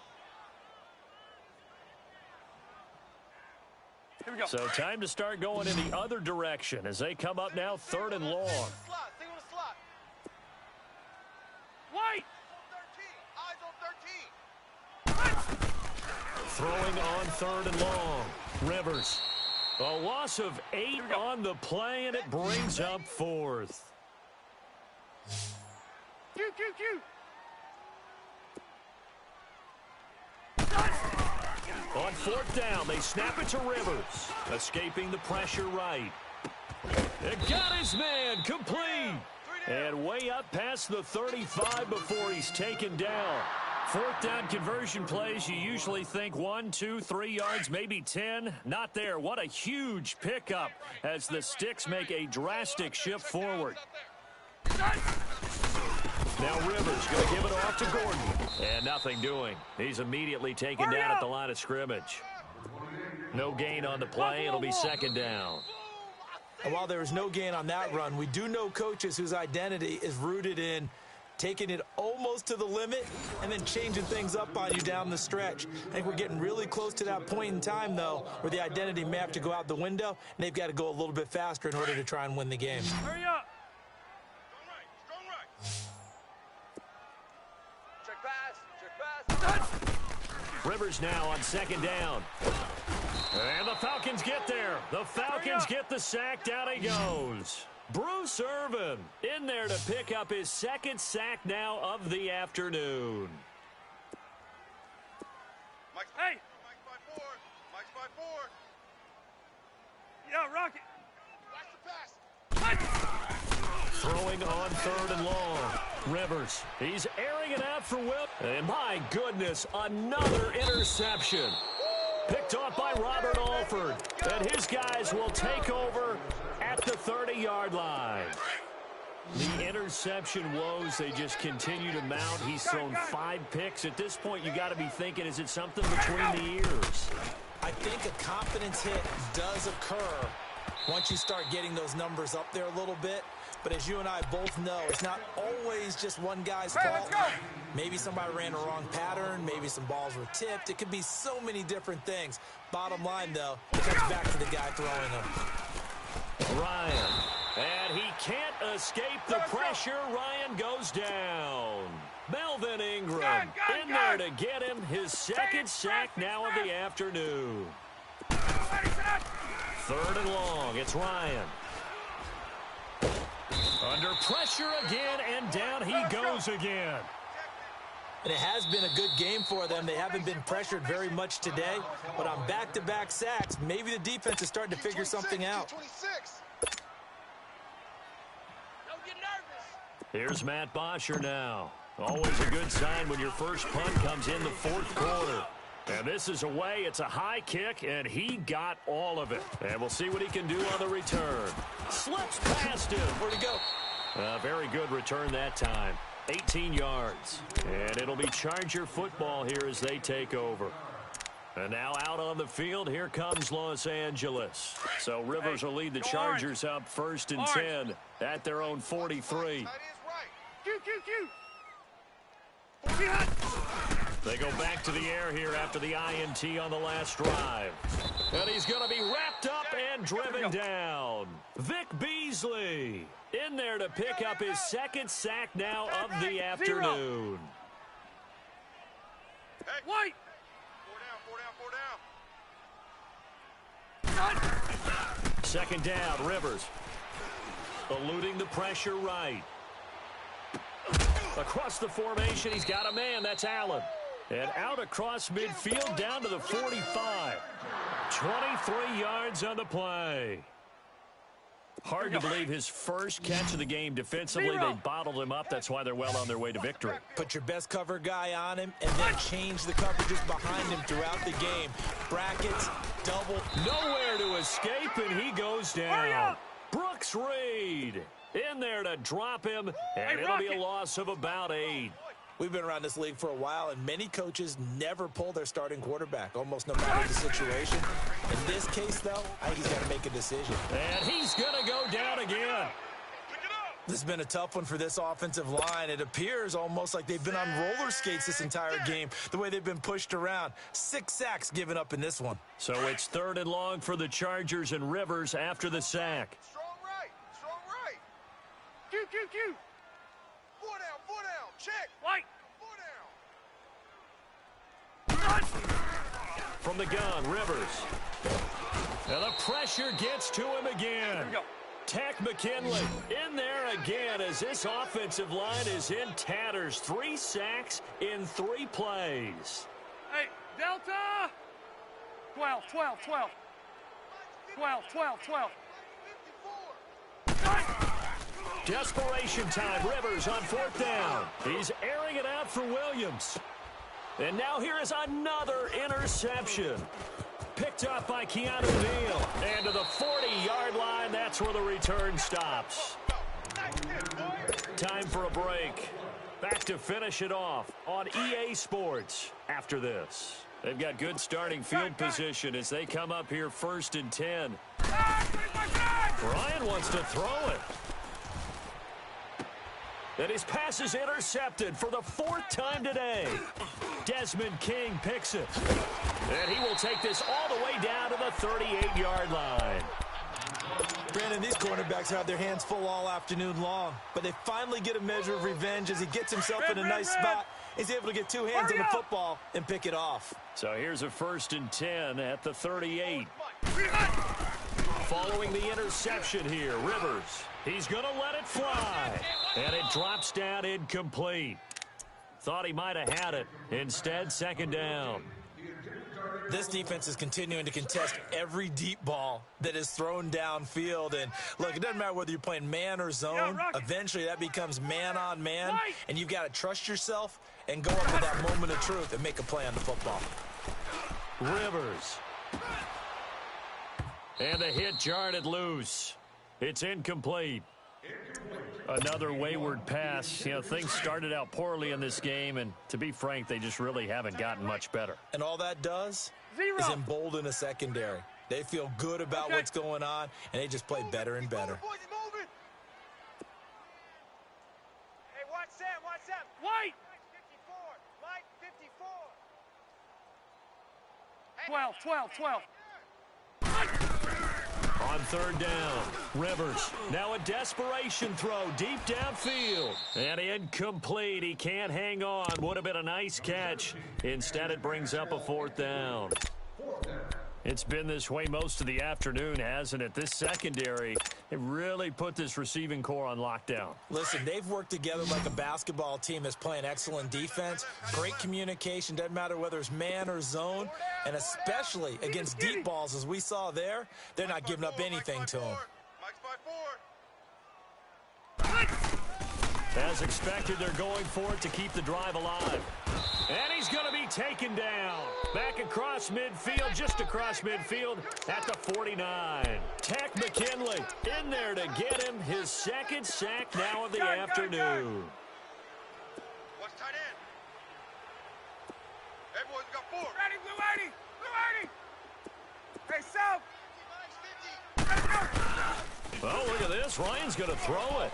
[SPEAKER 2] Here we go.
[SPEAKER 1] So time to start going in the other direction as they come up now 3rd and long.
[SPEAKER 2] Slot. Stay on the slot. White. Eyes on 13.
[SPEAKER 1] Throwing on 3rd and long. Rivers. A loss of 8 on the play, and it brings up 4th.
[SPEAKER 2] Q.
[SPEAKER 1] On 4th down, they snap it to Rivers. Escaping the pressure right. It got his man complete. And way up past the 35 before he's taken down. 4th down conversion plays, you usually think 1, 2, 3 yards, maybe 10. Not there. What a huge pickup as the Sticks make a drastic shift forward. Now Rivers going to give it off to Gordon. And nothing doing. He's immediately taken down at the line of scrimmage. No gain on the play. It'll be 2nd down.
[SPEAKER 3] And while there is no gain on that run, we do know coaches whose identity is rooted in taking it almost to the limit and then changing things up on you down the stretch. I think we're getting really close to that point in time, though, where the identity may have to go out the window, and they've got to go a little bit faster in order to try and win the game.
[SPEAKER 2] Hurry up.
[SPEAKER 4] Strong right. Check pass.
[SPEAKER 1] Rivers now on 2nd down. And the Falcons get there. The Falcons get the sack. Down he goes. Bruce Irvin in there to pick up his 2nd sack now of the afternoon.
[SPEAKER 4] Mike's
[SPEAKER 2] Hey.
[SPEAKER 4] by 4. Mike's by 4.
[SPEAKER 2] Yeah, Rocket.
[SPEAKER 4] Watch the pass.
[SPEAKER 1] throwing on 3rd and long. Rivers, he's airing it out for Will. And my goodness, another interception. Picked off by Robert Alford. And his guys will take over at the 30-yard line. The interception woes, they just continue to mount. He's thrown 5 picks. At this point, you got to be thinking, is it something between the ears?
[SPEAKER 3] I think a confidence hit does occur once you start getting those numbers up there a little bit. But as you and I both know, it's not always just one guy's fault. Maybe somebody ran a wrong pattern. Maybe some balls were tipped. It could be so many different things. Bottom line, though, it comes back to the guy throwing them.
[SPEAKER 1] Ryan. And he can't escape the pressure. Ryan goes down. Melvin Ingram in there to get him his 2nd sack now of the afternoon. 3rd and long. It's Ryan. Under pressure again, and down he goes again.
[SPEAKER 3] And it has been a good game for them. They haven't been pressured very much today, but on back-to-back sacks, maybe the defense is starting to figure something out.
[SPEAKER 1] Here's Matt Bosher now. Always a good sign when your first punt comes in the 4th quarter. And this is away. It's a high kick, and he got all of it. And we'll see what he can do on the return. Slips past him.
[SPEAKER 3] Where'd he go?
[SPEAKER 1] Very good return that time. 18 yards. And it'll be Charger football here as they take over. And now out on the field, here comes Los Angeles. So Rivers will lead the Chargers up 1st and 10 at their own 43. They go back to the air here after the INT on the last drive. And he's going to be wrapped up and driven down. Vic Beasley in there to pick up his 2nd sack now of the afternoon.
[SPEAKER 2] White.
[SPEAKER 4] 4 down, 4 down.
[SPEAKER 1] 2nd down, Rivers. Eluding the pressure right. Across the formation, he's got a man. That's Allen. And out across midfield down to the 45. 23 yards on the play. Hard to believe his first catch of the game defensively. They bottled him up. That's why they're well on their way to victory.
[SPEAKER 3] Put your best cover guy on him and then change the coverages behind him throughout the game. Brackets, double.
[SPEAKER 1] Nowhere to escape, and he goes down. Brooks Reed in there to drop him, and it'll be a loss of about 8.
[SPEAKER 3] We've been around this league for a while, and many coaches never pull their starting quarterback, almost no matter the situation. In this case, though, I think he's got to make a decision.
[SPEAKER 1] And he's going to go down again.
[SPEAKER 3] This has been a tough one for this offensive line. It appears almost like they've been on roller skates this entire game, the way they've been pushed around. 6 sacks given up in this one.
[SPEAKER 1] So it's 3rd and long for the Chargers, and Rivers after the sack.
[SPEAKER 2] Strong right. Strong right. Q. 4 down. 4 down. Check. White. 4 down.
[SPEAKER 1] From the gun, Rivers. And the pressure gets to him again.
[SPEAKER 2] Here we go.
[SPEAKER 1] Takk McKinley in there again as this offensive line is in tatters. 3 sacks in 3 plays.
[SPEAKER 2] Hey, Delta. 12. 12.
[SPEAKER 1] Desperation time. Rivers on 4th down. He's airing it out for Williams. And now here is another interception. Picked up by Keanu Neal. And to the 40-yard line, that's where the return stops. Time for a break. Back to finish it off on EA Sports after this. They've got good starting field position as they come up here 1st and 10. Ryan wants to throw it. And his pass is intercepted for the 4th time today. Desmond King picks it. And he will take this all the way down to the 38-yard line.
[SPEAKER 3] Brandon, these cornerbacks have their hands full all afternoon long, but they finally get a measure of revenge as he gets himself in a nice spot. He's able to get 2 hands on the football and pick it off.
[SPEAKER 1] So here's a 1st and 10 at the 38. Following the interception here, Rivers. He's going to let it fly. And it drops down incomplete. Thought he might have had it. Instead, 2nd down.
[SPEAKER 3] This defense is continuing to contest every deep ball that is thrown downfield. And, look, it doesn't matter whether you're playing man or zone. Eventually, that becomes man-on-man, and you've got to trust yourself and go up to that moment of truth and make a play on the football.
[SPEAKER 1] Rivers. And the hit jarred it loose. It's incomplete. Another wayward pass. You know, things started out poorly in this game, and to be frank, they just really haven't gotten much better.
[SPEAKER 3] And all that does is embolden a secondary. They feel good about what's going on, and they just play better and better.
[SPEAKER 2] Hey, watch Sam, watch Sam.
[SPEAKER 5] White!
[SPEAKER 2] Mike 54.
[SPEAKER 5] 12.
[SPEAKER 1] On third down, Rivers. Now a desperation throw deep downfield. And incomplete. He can't hang on. Would have been a nice catch. Instead, it brings up a fourth down. It's been this way most of the afternoon, hasn't it? This secondary, it really put this receiving core on lockdown.
[SPEAKER 3] Listen, they've worked together like a basketball team that's playing excellent defense. Great communication, doesn't matter whether it's man or zone. And especially against deep balls, as we saw there, they're not giving up anything to them.
[SPEAKER 1] As expected, they're going for it to keep the drive alive. And he's going to be taken down. Back across midfield, just across midfield at the 49. Tech McKinley in there to get him his second sack now of the afternoon.
[SPEAKER 4] Watch tight end. Everyone's got 4.
[SPEAKER 2] Ready, Blue 80. Hey, Sam.
[SPEAKER 1] Oh, look at this. Ryan's going to throw it.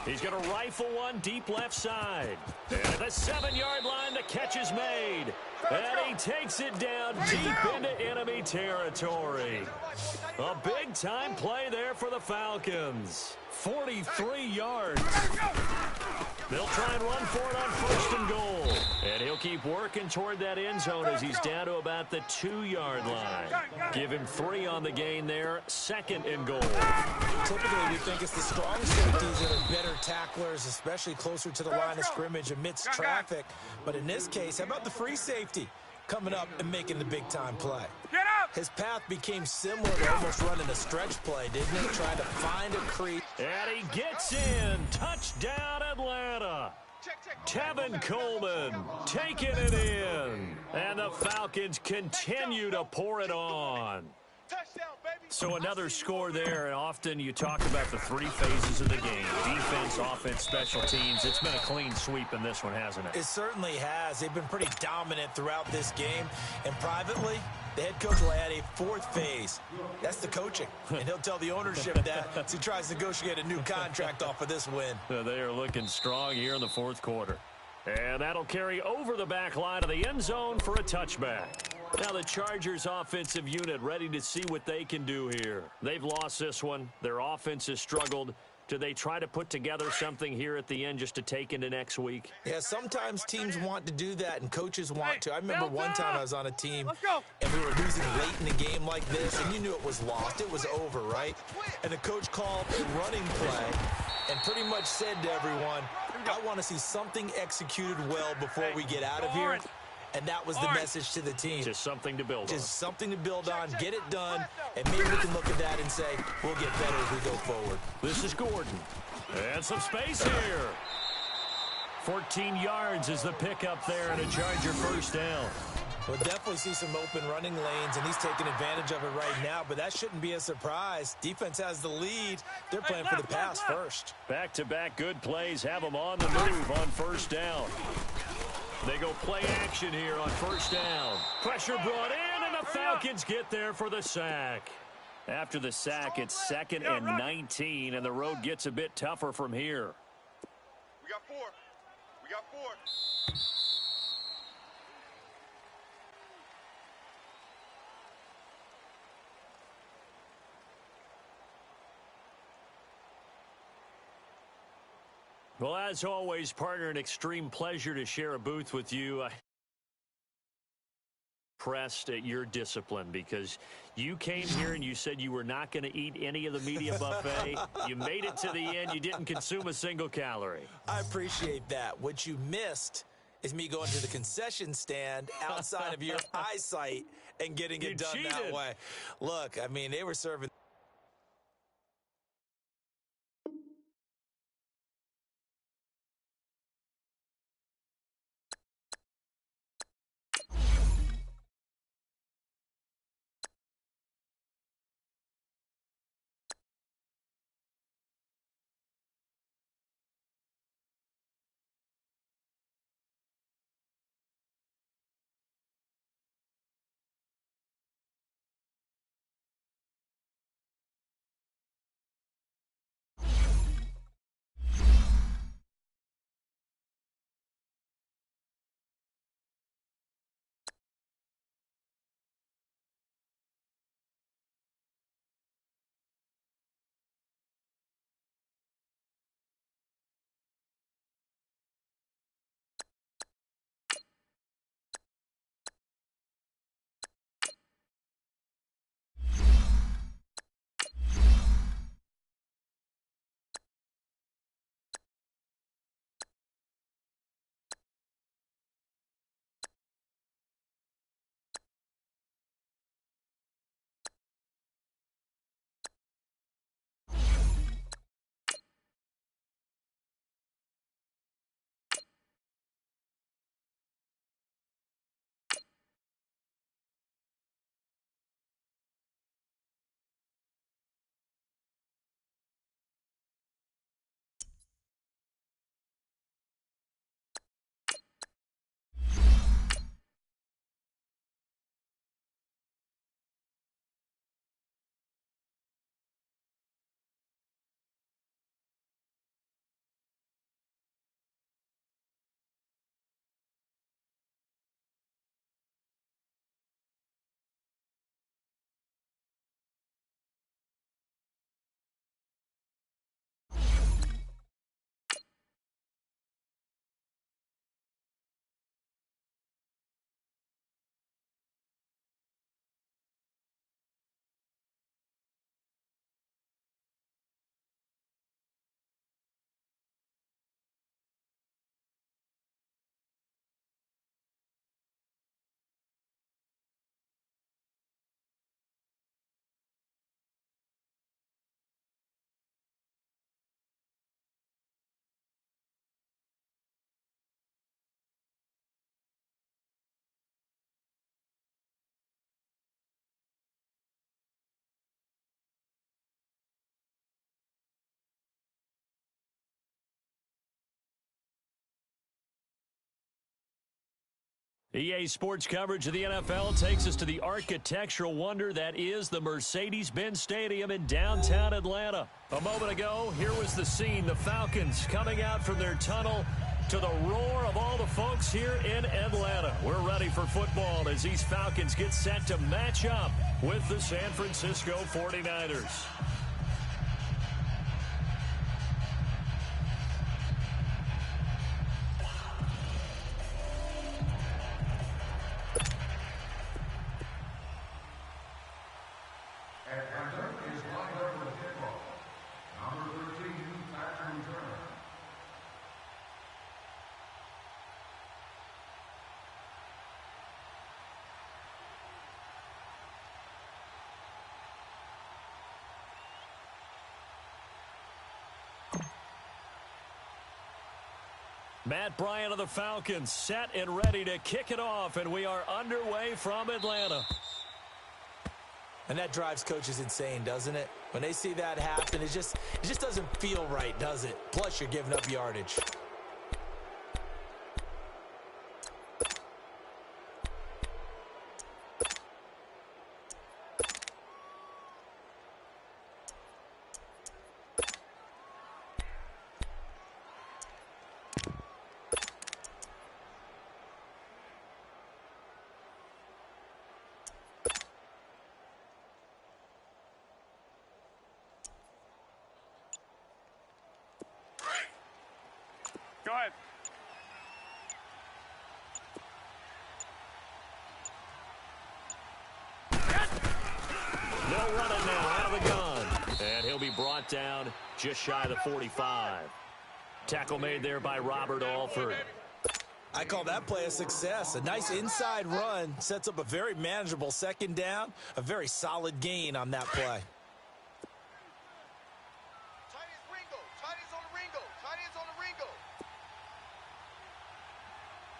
[SPEAKER 1] He's going to rifle one deep left side. And at the 7-yard line, the catch is made. And he takes it down deep into enemy territory. A big-time play there for the Falcons. 43 yards. They'll try and run for it on first and goal. And he'll keep working toward that end zone as he's down to about the 2-yard line. Give him 3 on the gain there. Second and goal.
[SPEAKER 3] Typically, we think it's the strong safeties that are better tacklers, especially closer to the line of scrimmage amidst traffic. But in this case, how about the free safety coming up and making the big-time play? His path became similar to almost running a stretch play, didn't it? Trying to find a crease.
[SPEAKER 1] And he gets in. Touchdown, Atlanta. Tevin Coleman taking it in. And the Falcons continue to pour it on. So another score there, and often you talk about the 3 phases of the game. Defense, offense, special teams. It's been a clean sweep in this one, hasn't it?
[SPEAKER 3] It certainly has. They've been pretty dominant throughout this game. And privately, the head coach will add a 4th phase. That's the coaching. And he'll tell the ownership that as he tries to negotiate a new contract off of this win.
[SPEAKER 1] They are looking strong here in the 4th quarter. And that'll carry over the back line of the end zone for a touchback. Now the Chargers offensive unit ready to see what they can do here. They've lost this one. Their offense has struggled. Do they try to put together something here at the end just to take into next week?
[SPEAKER 3] Yeah, sometimes teams want to do that and coaches want to. I remember one time I was on a team and we were losing late in a game like this and you knew it was lost. It was over, right? And the coach called a running play and pretty much said to everyone, I want to see something executed well before we get out of here. And that was the message to the team.
[SPEAKER 1] Just something to build on.
[SPEAKER 3] Just something to build on, get it done, and maybe we can look at that and say, we'll get better as we go forward.
[SPEAKER 1] This is Gordon. And some space here. 14 yards is the pickup there and a Charger first down.
[SPEAKER 3] We'll definitely see some open running lanes, and he's taking advantage of it right now, but that shouldn't be a surprise. Defense has the lead. They're playing for the pass first.
[SPEAKER 1] Back-to-back good plays have them on the move on first down. They go play action here on first down. Pressure brought in, and the Falcons get there for the sack. After the sack, it's 2nd and 19, and the road gets a bit tougher from here.
[SPEAKER 4] We got 4.
[SPEAKER 1] Well, as always, partner, an extreme pleasure to share a booth with you. Impressed at your discipline because you came here and you said you were not going to eat any of the media buffet. You made it to the end. You didn't consume a single calorie.
[SPEAKER 3] I appreciate that. What you missed is me going to the concession stand outside of your eyesight and getting it done that way. Look, I mean, they were serving.
[SPEAKER 1] EA Sports coverage of the NFL takes us to the architectural wonder that is the Mercedes-Benz Stadium in downtown Atlanta. A moment ago, here was the scene. The Falcons coming out from their tunnel to the roar of all the folks here in Atlanta. We're ready for football as these Falcons get set to match up with the San Francisco 49ers. Matt Bryant of the Falcons set and ready to kick it off, and we are underway from Atlanta.
[SPEAKER 3] And that drives coaches insane, doesn't it? When they see that happen, it just doesn't feel right, does it? Plus, you're giving up yardage.
[SPEAKER 5] Go ahead.
[SPEAKER 1] No running now out of the gun. And he'll be brought down just shy of the 45. Tackle made there by Robert Alford.
[SPEAKER 3] I call that play a success. A nice inside run sets up a very manageable second down, a very solid gain on that play.
[SPEAKER 2] Tight ends Ringo. Tight ends on the Ringo. Tight ends on the Ringo.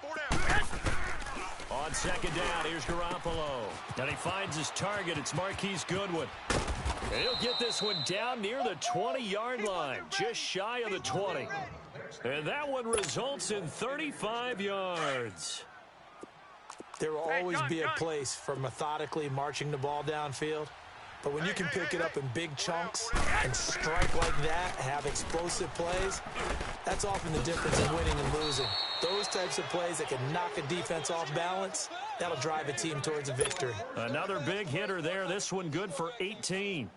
[SPEAKER 4] 4 down.
[SPEAKER 1] On second down, here's Garoppolo. And he finds his target. It's Marquise Goodwin. And he'll get this one down near the 20-yard line, just shy of the 20. And that one results in 35 yards.
[SPEAKER 3] There will always be a place for methodically marching the ball downfield. But when you can pick it up in big chunks and strike like that, have explosive plays, that's often the difference in winning and losing. Those types of plays that can knock a defense off balance, that'll drive a team towards a victory.
[SPEAKER 1] Another big hitter there. This one good for 18.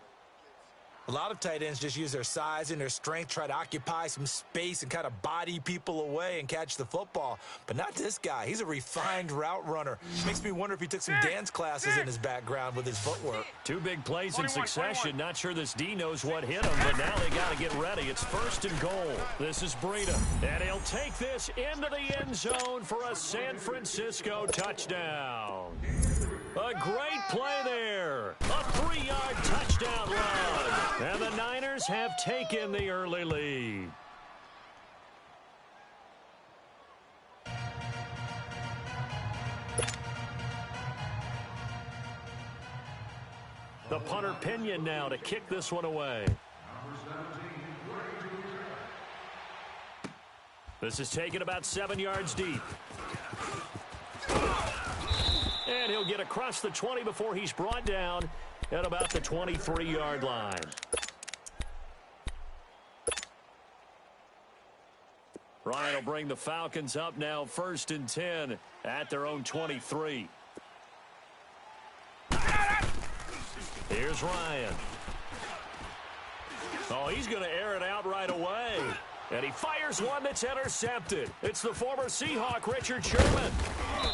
[SPEAKER 3] A lot of tight ends just use their size and their strength, try to occupy some space and kind of body people away and catch the football. But not this guy. He's a refined route runner. Makes me wonder if he took some dance classes in his background with his footwork.
[SPEAKER 1] Two big plays in succession. Not sure this D knows what hit him, but now they got to get ready. It's 1st and goal. This is Breida, and he'll take this into the end zone for a San Francisco touchdown. A great play there. A 3-yard touchdown run. And the Niners have taken the early lead. The punter Pinion now to kick this one away. This is taken about 7 yards deep. And he'll get across the 20 before he's brought down at about the 23-yard line. Ryan will bring the Falcons up now 1st and 10 at their own 23. Here's Ryan. Oh, he's going to air it out right away. And he fires one that's intercepted. It's the former Seahawk, Richard Sherman.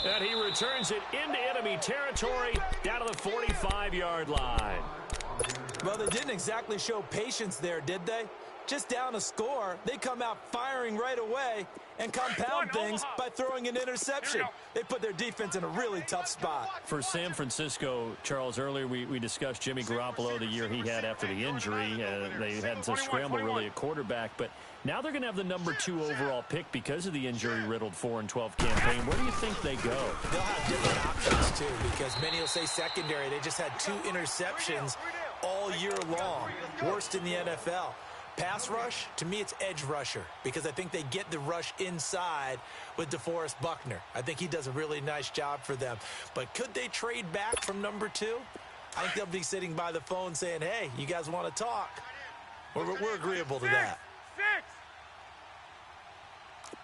[SPEAKER 1] And he returns it into enemy territory down to the 45-yard line.
[SPEAKER 3] Well, they didn't exactly show patience there, did they? Just down a score, they come out firing right away and compound things by throwing an interception. They put their defense in a really tough spot.
[SPEAKER 1] For San Francisco, Charles, earlier we discussed Jimmy Garoppolo, the year he had after the injury. They had to scramble really at quarterback, but now they're going to have the number 2 overall pick because of the injury-riddled 4-12 campaign. Where do you think they go?
[SPEAKER 3] They'll have different options, too, because many will say secondary. They just had 2 interceptions all year long, worst in the NFL. Pass rush, to me, it's edge rusher because I think they get the rush inside with DeForest Buckner. I think he does a really nice job for them. But could they trade back from number 2? I think they'll be sitting by the phone saying, hey, you guys want to talk? We're agreeable to that.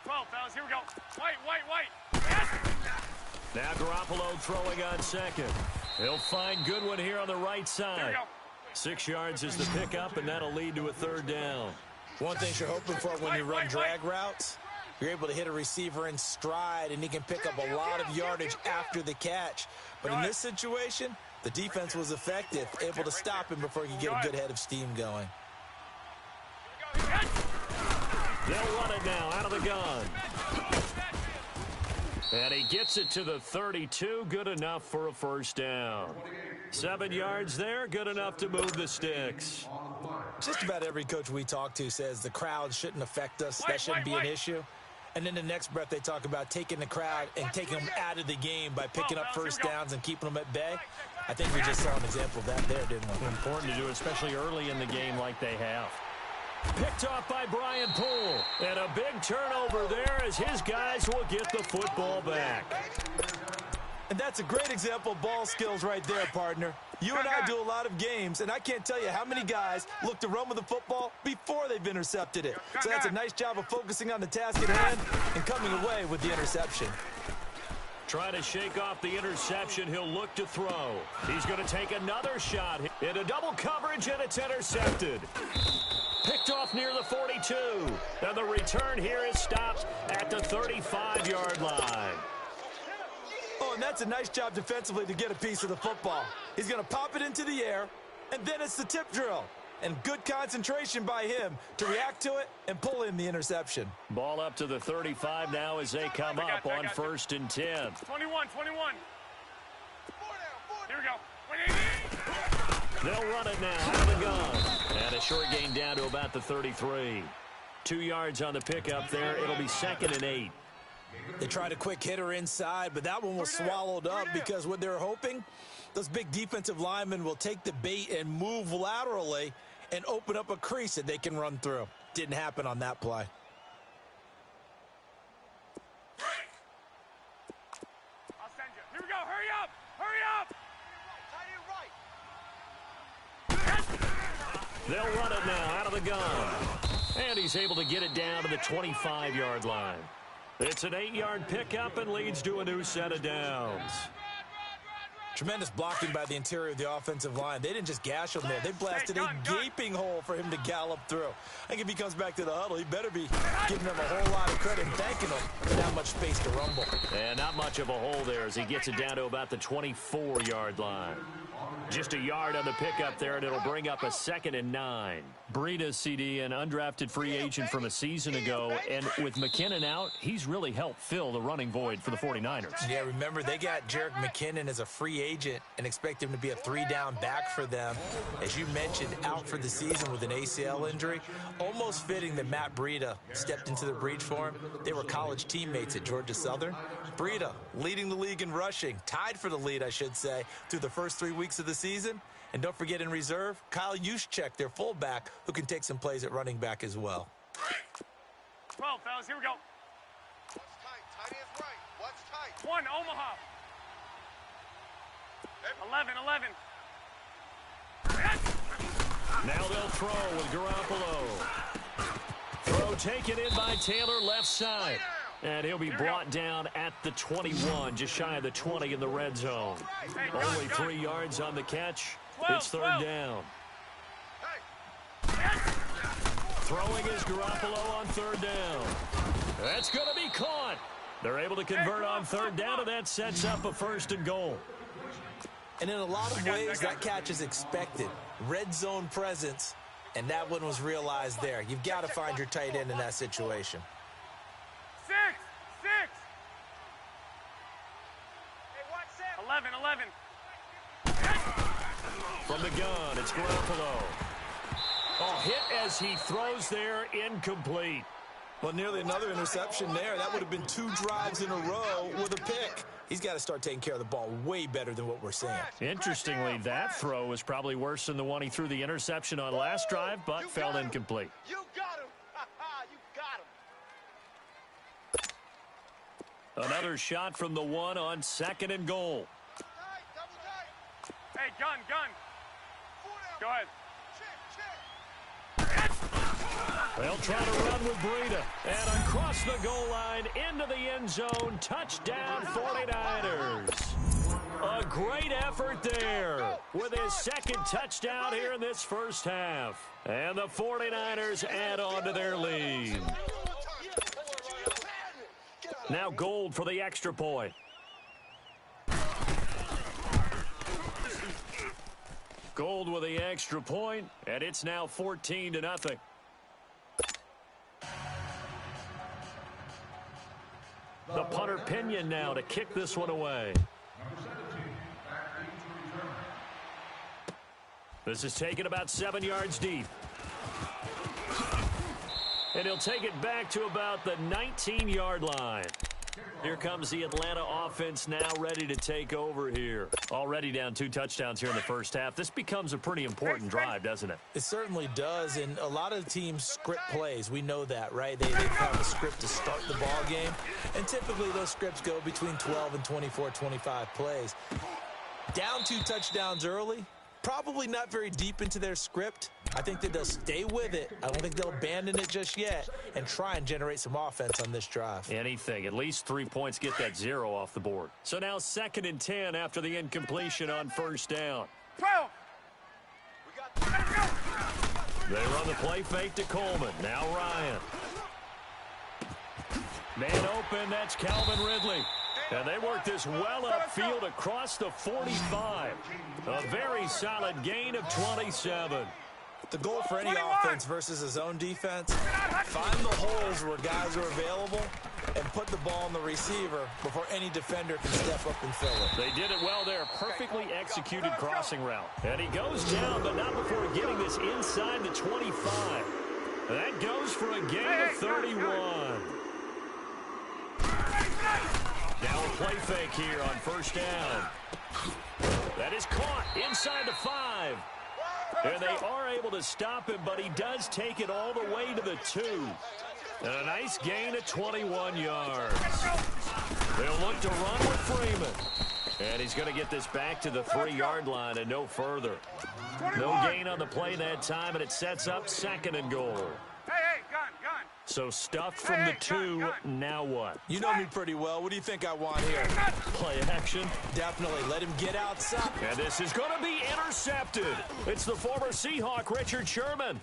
[SPEAKER 5] 12, fellas, here we go. White. Yes!
[SPEAKER 1] Now Garoppolo throwing on second. He'll find Goodwin here on the right side.
[SPEAKER 5] Here we go.
[SPEAKER 1] 6 yards is the pickup, and that'll lead to a 3rd down.
[SPEAKER 3] One thing you're hoping for when you run drag routes, you're able to hit a receiver in stride, and he can pick up a lot of yardage after the catch. But in this situation, the defense was effective, able to stop him before he could get a good head of steam going.
[SPEAKER 1] They'll run it now out of the gun. And he gets it to the 32, good enough for a 1st down. 7 yards there, good enough to move the sticks.
[SPEAKER 3] Just about every coach we talk to says the crowd shouldn't affect us. That shouldn't be an issue. And then the next breath they talk about taking the crowd and taking them out of the game by picking up 1st downs and keeping them at bay. I think we just saw an example of that there, didn't we?
[SPEAKER 1] Important to do, especially early in the game like they have. Picked off by Brian Poole. And a big turnover there as his guys will get the football back.
[SPEAKER 3] And that's a great example of ball skills right there, partner. You and I do a lot of games, and I can't tell you how many guys look to run with the football before they've intercepted it. So that's a nice job of focusing on the task at hand and coming away with the interception.
[SPEAKER 1] Trying to shake off the interception, he'll look to throw. He's going to take another shot into double coverage, and it's intercepted. Picked off near the 42. And the return here is stopped at the 35-yard line.
[SPEAKER 3] Oh, and that's a nice job defensively to get a piece of the football. He's going to pop it into the air, and then it's the tip drill. and good concentration by him to react to it and pull in the interception.
[SPEAKER 1] Ball up to the 35 now as they come up on 1st and 10.
[SPEAKER 5] 21. Here we go.
[SPEAKER 1] They'll run it now out of the gun. And a short gain down to about the 33. 2 yards on the pickup there. It'll be 2nd and 8.
[SPEAKER 3] They tried a quick hitter inside, but that one was swallowed up because what they're hoping, those big defensive linemen will take the bait and move laterally and open up a crease that they can run through. Didn't happen on that play.
[SPEAKER 5] I'll send you. Here we go. Hurry up.
[SPEAKER 1] They'll run it now out of the gun. And he's able to get it down to the 25-yard line. It's an 8-yard pickup and leads to a new set of downs.
[SPEAKER 3] Tremendous blocking by the interior of the offensive line. They didn't just gash him there. They blasted a gaping hole for him to gallop through. I think if he comes back to the huddle, he better be giving them a whole lot of credit and thanking them for that much space to rumble.
[SPEAKER 1] And not much of a hole there as he gets it down to about the 24-yard line. Just a yard on the pickup there, and it'll bring up a 2nd and 9. Breida, CD, an undrafted free agent from a season ago, and with McKinnon out, he's really helped fill the running void for the 49ers.
[SPEAKER 3] Yeah, remember, they got Jerick McKinnon as a free agent and expect him to be a 3-down back for them. As you mentioned, out for the season with an ACL injury. Almost fitting that Matt Breida stepped into the breach for him. They were college teammates at Georgia Southern. Breida leading the league in rushing, tied for the lead, I should say, through the first 3 weeks of the season. And don't forget in reserve, Kyle Juszczyk, their fullback, who can take some plays at running back as well.
[SPEAKER 5] 12, fellas. Here we go.
[SPEAKER 2] What's tight? Tight ends right. What's tight?
[SPEAKER 5] 1, Omaha. 11.
[SPEAKER 1] Now they'll throw with Garoppolo. Throw taken in by Taylor left side. And he'll be brought down at the 21, just shy of the 20 in the red zone. Only 3 yards on the catch. It's 3rd down. Throwing is Garoppolo on 3rd down. That's going to be caught. They're able to convert on 3rd down, and that sets up a 1st and goal.
[SPEAKER 3] And in a lot of ways, that catch is expected. Red zone presence, and that one was realized there. You've got to find your tight end in that situation.
[SPEAKER 5] 6. 11.
[SPEAKER 1] From the gun, it's Garoppolo. Oh, hit as he throws there, incomplete.
[SPEAKER 3] Well, nearly another interception there. That would have been 2 drives in a row with a pick. He's got to start taking care of the ball way better than what we're seeing.
[SPEAKER 1] Interestingly, that throw was probably worse than the one he threw the interception on last drive, but fell incomplete.
[SPEAKER 2] You got him. You got him.
[SPEAKER 1] Another shot from the 1 on 2nd and goal.
[SPEAKER 2] Tight, double tight.
[SPEAKER 5] Hey, gun.
[SPEAKER 2] 4 down.
[SPEAKER 5] Go ahead.
[SPEAKER 2] Check.
[SPEAKER 1] They'll try to run with Breida. And across the goal line, into the end zone. Touchdown, 49ers. A great effort there with his 2nd touchdown here in this first half. And the 49ers add on to their lead. Now Gold for the extra point. Gold with the extra point, and it's now 14-0. The punter Pinion now to kick this one away. This is taken about 7 yards deep. And he'll take it back to about the 19-yard line. Here comes the Atlanta offense now ready to take over here. Already down 2 touchdowns here in the first half. This becomes a pretty important drive, doesn't it?
[SPEAKER 3] It certainly does, and a lot of teams script plays. We know that, right? They have a script to start the ball game, and typically those scripts go between 12 and 24, 25 plays. Down 2 touchdowns early, probably not very deep into their script. I think that they'll stay with it. I don't think they'll abandon it just yet and try and generate some offense on this drive.
[SPEAKER 1] Anything. At least 3 points, get that 0 off the board. So now 2nd and 10 after the incompletion on 1st down.
[SPEAKER 5] 12.
[SPEAKER 1] They run the play fake to Coleman. Now Ryan. Man open, that's Calvin Ridley. And they work this well upfield across the 45. A very solid gain of 27.
[SPEAKER 3] The goal for any
[SPEAKER 5] 21.
[SPEAKER 3] offense versus a zone defense, find the holes where guys are available and put the ball on the receiver before any defender can step up and fill it.
[SPEAKER 1] They did it well there. Perfectly executed crossing route. And he goes down, but not before getting this inside the 25. That goes for a gain of 31. Now a play fake here on first down. That is caught inside the 5. And they are able to stop him, but he does take it all the way to the 2. And a nice gain of 21 yards. They'll look to run with Freeman. And he's going to get this back to the 3-yard line and no further. No gain on the play that time, and it sets up 2nd and goal.
[SPEAKER 5] Hey, gun.
[SPEAKER 1] So stuffed from the 2, now what?
[SPEAKER 3] You know me pretty well. What do you think I want here?
[SPEAKER 1] Play action.
[SPEAKER 3] Definitely. Let him get outside.
[SPEAKER 1] And this is going to be intercepted. It's the former Seahawk, Richard Sherman.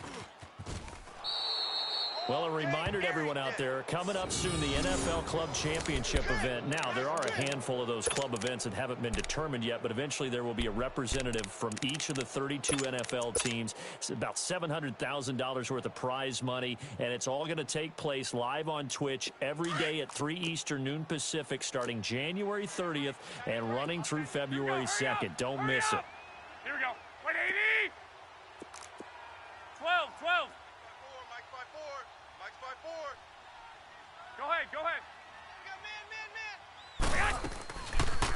[SPEAKER 1] Well, a reminder to everyone out there, coming up soon, the NFL Club Championship event. Now, there are a handful of those club events that haven't been determined yet, but eventually there will be a representative from each of the 32 NFL teams. It's about $700,000 worth of prize money, and it's all going to take place live on Twitch every day at 3 Eastern, noon Pacific, starting January 30th and running through February 2nd. Don't miss it.
[SPEAKER 5] Here we go. Wait, 80. 12.
[SPEAKER 4] Mike's by 4. Mike's by 4.
[SPEAKER 5] Go ahead.
[SPEAKER 4] We got man.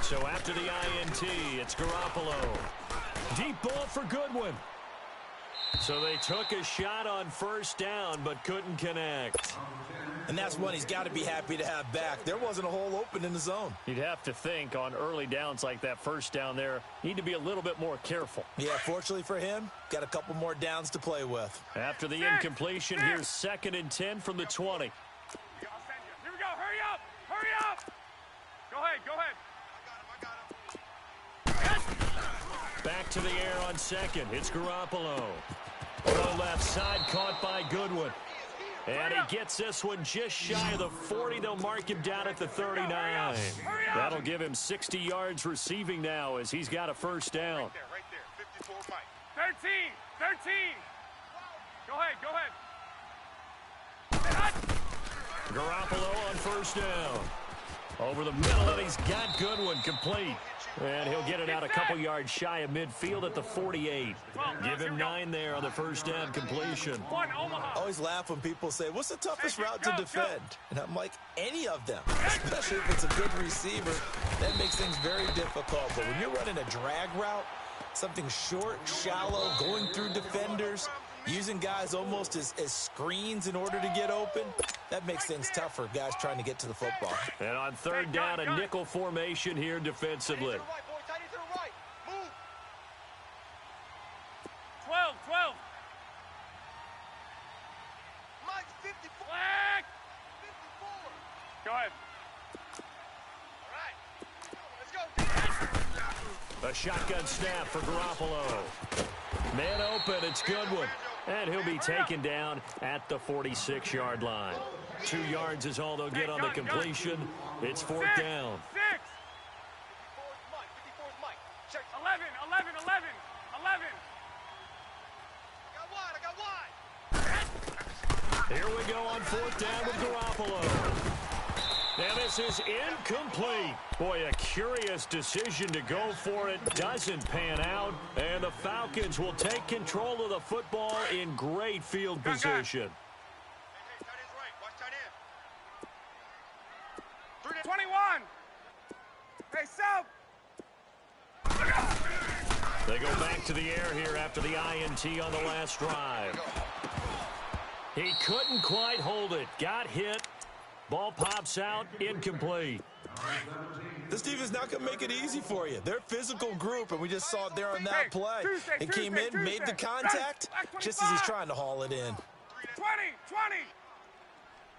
[SPEAKER 1] So after the INT, it's Garoppolo. Deep ball for Goodwin. So they took a shot on first down, but couldn't connect.
[SPEAKER 3] And that's one he's got to be happy to have back. There wasn't a hole open in the zone.
[SPEAKER 1] You'd have to think on early downs like that first down there, need to be a little bit more careful.
[SPEAKER 3] Yeah, fortunately for him, got a couple more downs to play with.
[SPEAKER 1] After the incompletion, here's 2nd and 10 from the 20.
[SPEAKER 5] I'll send you. Here we go. Hurry up. Go ahead.
[SPEAKER 4] I got him.
[SPEAKER 1] Back to the air on 2nd. It's Garoppolo. Throw left side, caught by Goodwin. And he gets this one just shy of the 40. They'll mark him down at the 39. That'll give him 60 yards receiving now as he's got a first down.
[SPEAKER 4] Right there. 54 Mike.
[SPEAKER 5] 13. Go ahead.
[SPEAKER 1] Garoppolo on first down. Over the middle, and he's got Goodwin complete. And he'll get it out a couple yards shy of midfield at the 48. Give him 9 there on the first down completion.
[SPEAKER 5] One, Omaha.
[SPEAKER 3] I always laugh when people say, what's the toughest route to defend? And I'm like, any of them, especially if it's a good receiver. That makes things very difficult. But when you're running a drag route, something short, shallow, going through defenders, using guys almost as screens in order to get open, that makes things tough for guys trying to get to the football.
[SPEAKER 1] And on third down, a nickel formation here defensively.
[SPEAKER 4] Right, boys. Tight to the right. Move.
[SPEAKER 5] 12.
[SPEAKER 4] Mike's 54.
[SPEAKER 5] Flag.
[SPEAKER 4] 54.
[SPEAKER 5] Go ahead.
[SPEAKER 4] All right. Let's go.
[SPEAKER 1] A shotgun snap for Garoppolo. Man open, it's Goodwin. And he'll be taken down at the 46-yard line. 2 yards is all they'll get on the completion. It's 4th down.
[SPEAKER 5] 6.
[SPEAKER 4] 54's Mike. 54's Mike. Check.
[SPEAKER 5] 11.
[SPEAKER 4] I got wide.
[SPEAKER 1] Here we go on 4th down with Garoppolo. And this is incomplete. Boy, a curious decision to go for it. Doesn't pan out. And the Falcons will take control of the football in great field position.
[SPEAKER 4] Hey, tight end's right. Watch tight end.
[SPEAKER 5] 21. Hey, South.
[SPEAKER 1] They go back to the air here after the INT on the last drive. He couldn't quite hold it. Got hit. Ball pops out, incomplete.
[SPEAKER 3] This team is not going to make it easy for you. They're a physical group, and we just saw it there on that play. He came in, made the contact, just as he's trying to haul it in.
[SPEAKER 5] 20.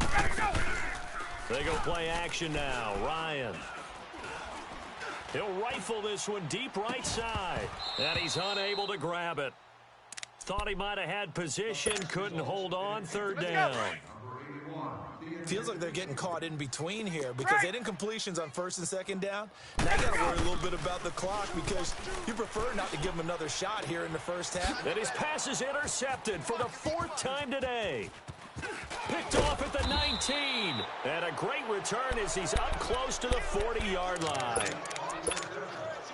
[SPEAKER 5] Gotta go.
[SPEAKER 1] They go play action now. Ryan. He'll rifle this one deep right side. And he's unable to grab it. Thought he might have had position, couldn't hold on. 3rd down.
[SPEAKER 3] Feels like they're getting caught in between here because they didn't completions on first and second down. Now you got to worry a little bit about the clock because you prefer not to give them another shot here in the first half.
[SPEAKER 1] And his pass is intercepted for the 4th time today. Picked off at the 19. And a great return as he's up close to the 40-yard line.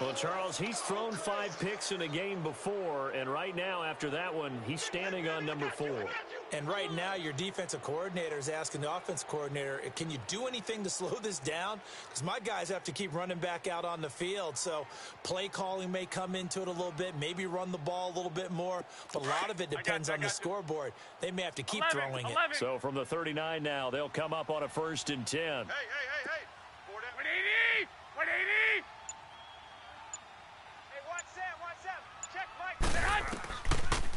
[SPEAKER 1] Well, Charles, he's thrown 5 picks in a game before, and right now, after that one, he's standing on number 4.
[SPEAKER 3] And right now, your defensive coordinator is asking the offensive coordinator, can you do anything to slow this down? Because my guys have to keep running back out on the field. So play calling may come into it a little bit, maybe run the ball a little bit more. But a lot of it depends on the scoreboard. They may have to keep throwing it.
[SPEAKER 1] So from the 39 now, they'll come up on a 1st and 10.
[SPEAKER 4] Hey.
[SPEAKER 5] 180! 180!
[SPEAKER 4] Hey, watch Sam. Check Mike.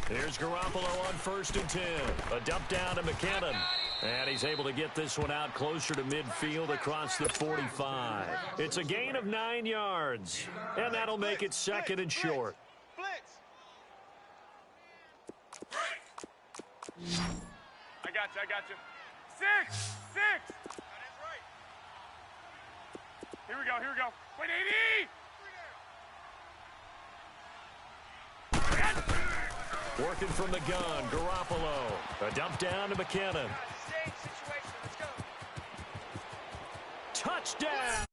[SPEAKER 1] Here's Garoppolo on 1st and 10. A dump down to McKinnon. And he's able to get this one out closer to midfield across the 45. It's a gain of 9 yards. And that'll make it 2nd and short.
[SPEAKER 4] Blitz.
[SPEAKER 5] I got you. 6!
[SPEAKER 4] That is right.
[SPEAKER 5] Here we go. 180!
[SPEAKER 1] Working from the gun, Garoppolo. A dump down to McKinnon.
[SPEAKER 4] Same situation. Let's go.
[SPEAKER 1] Touchdown!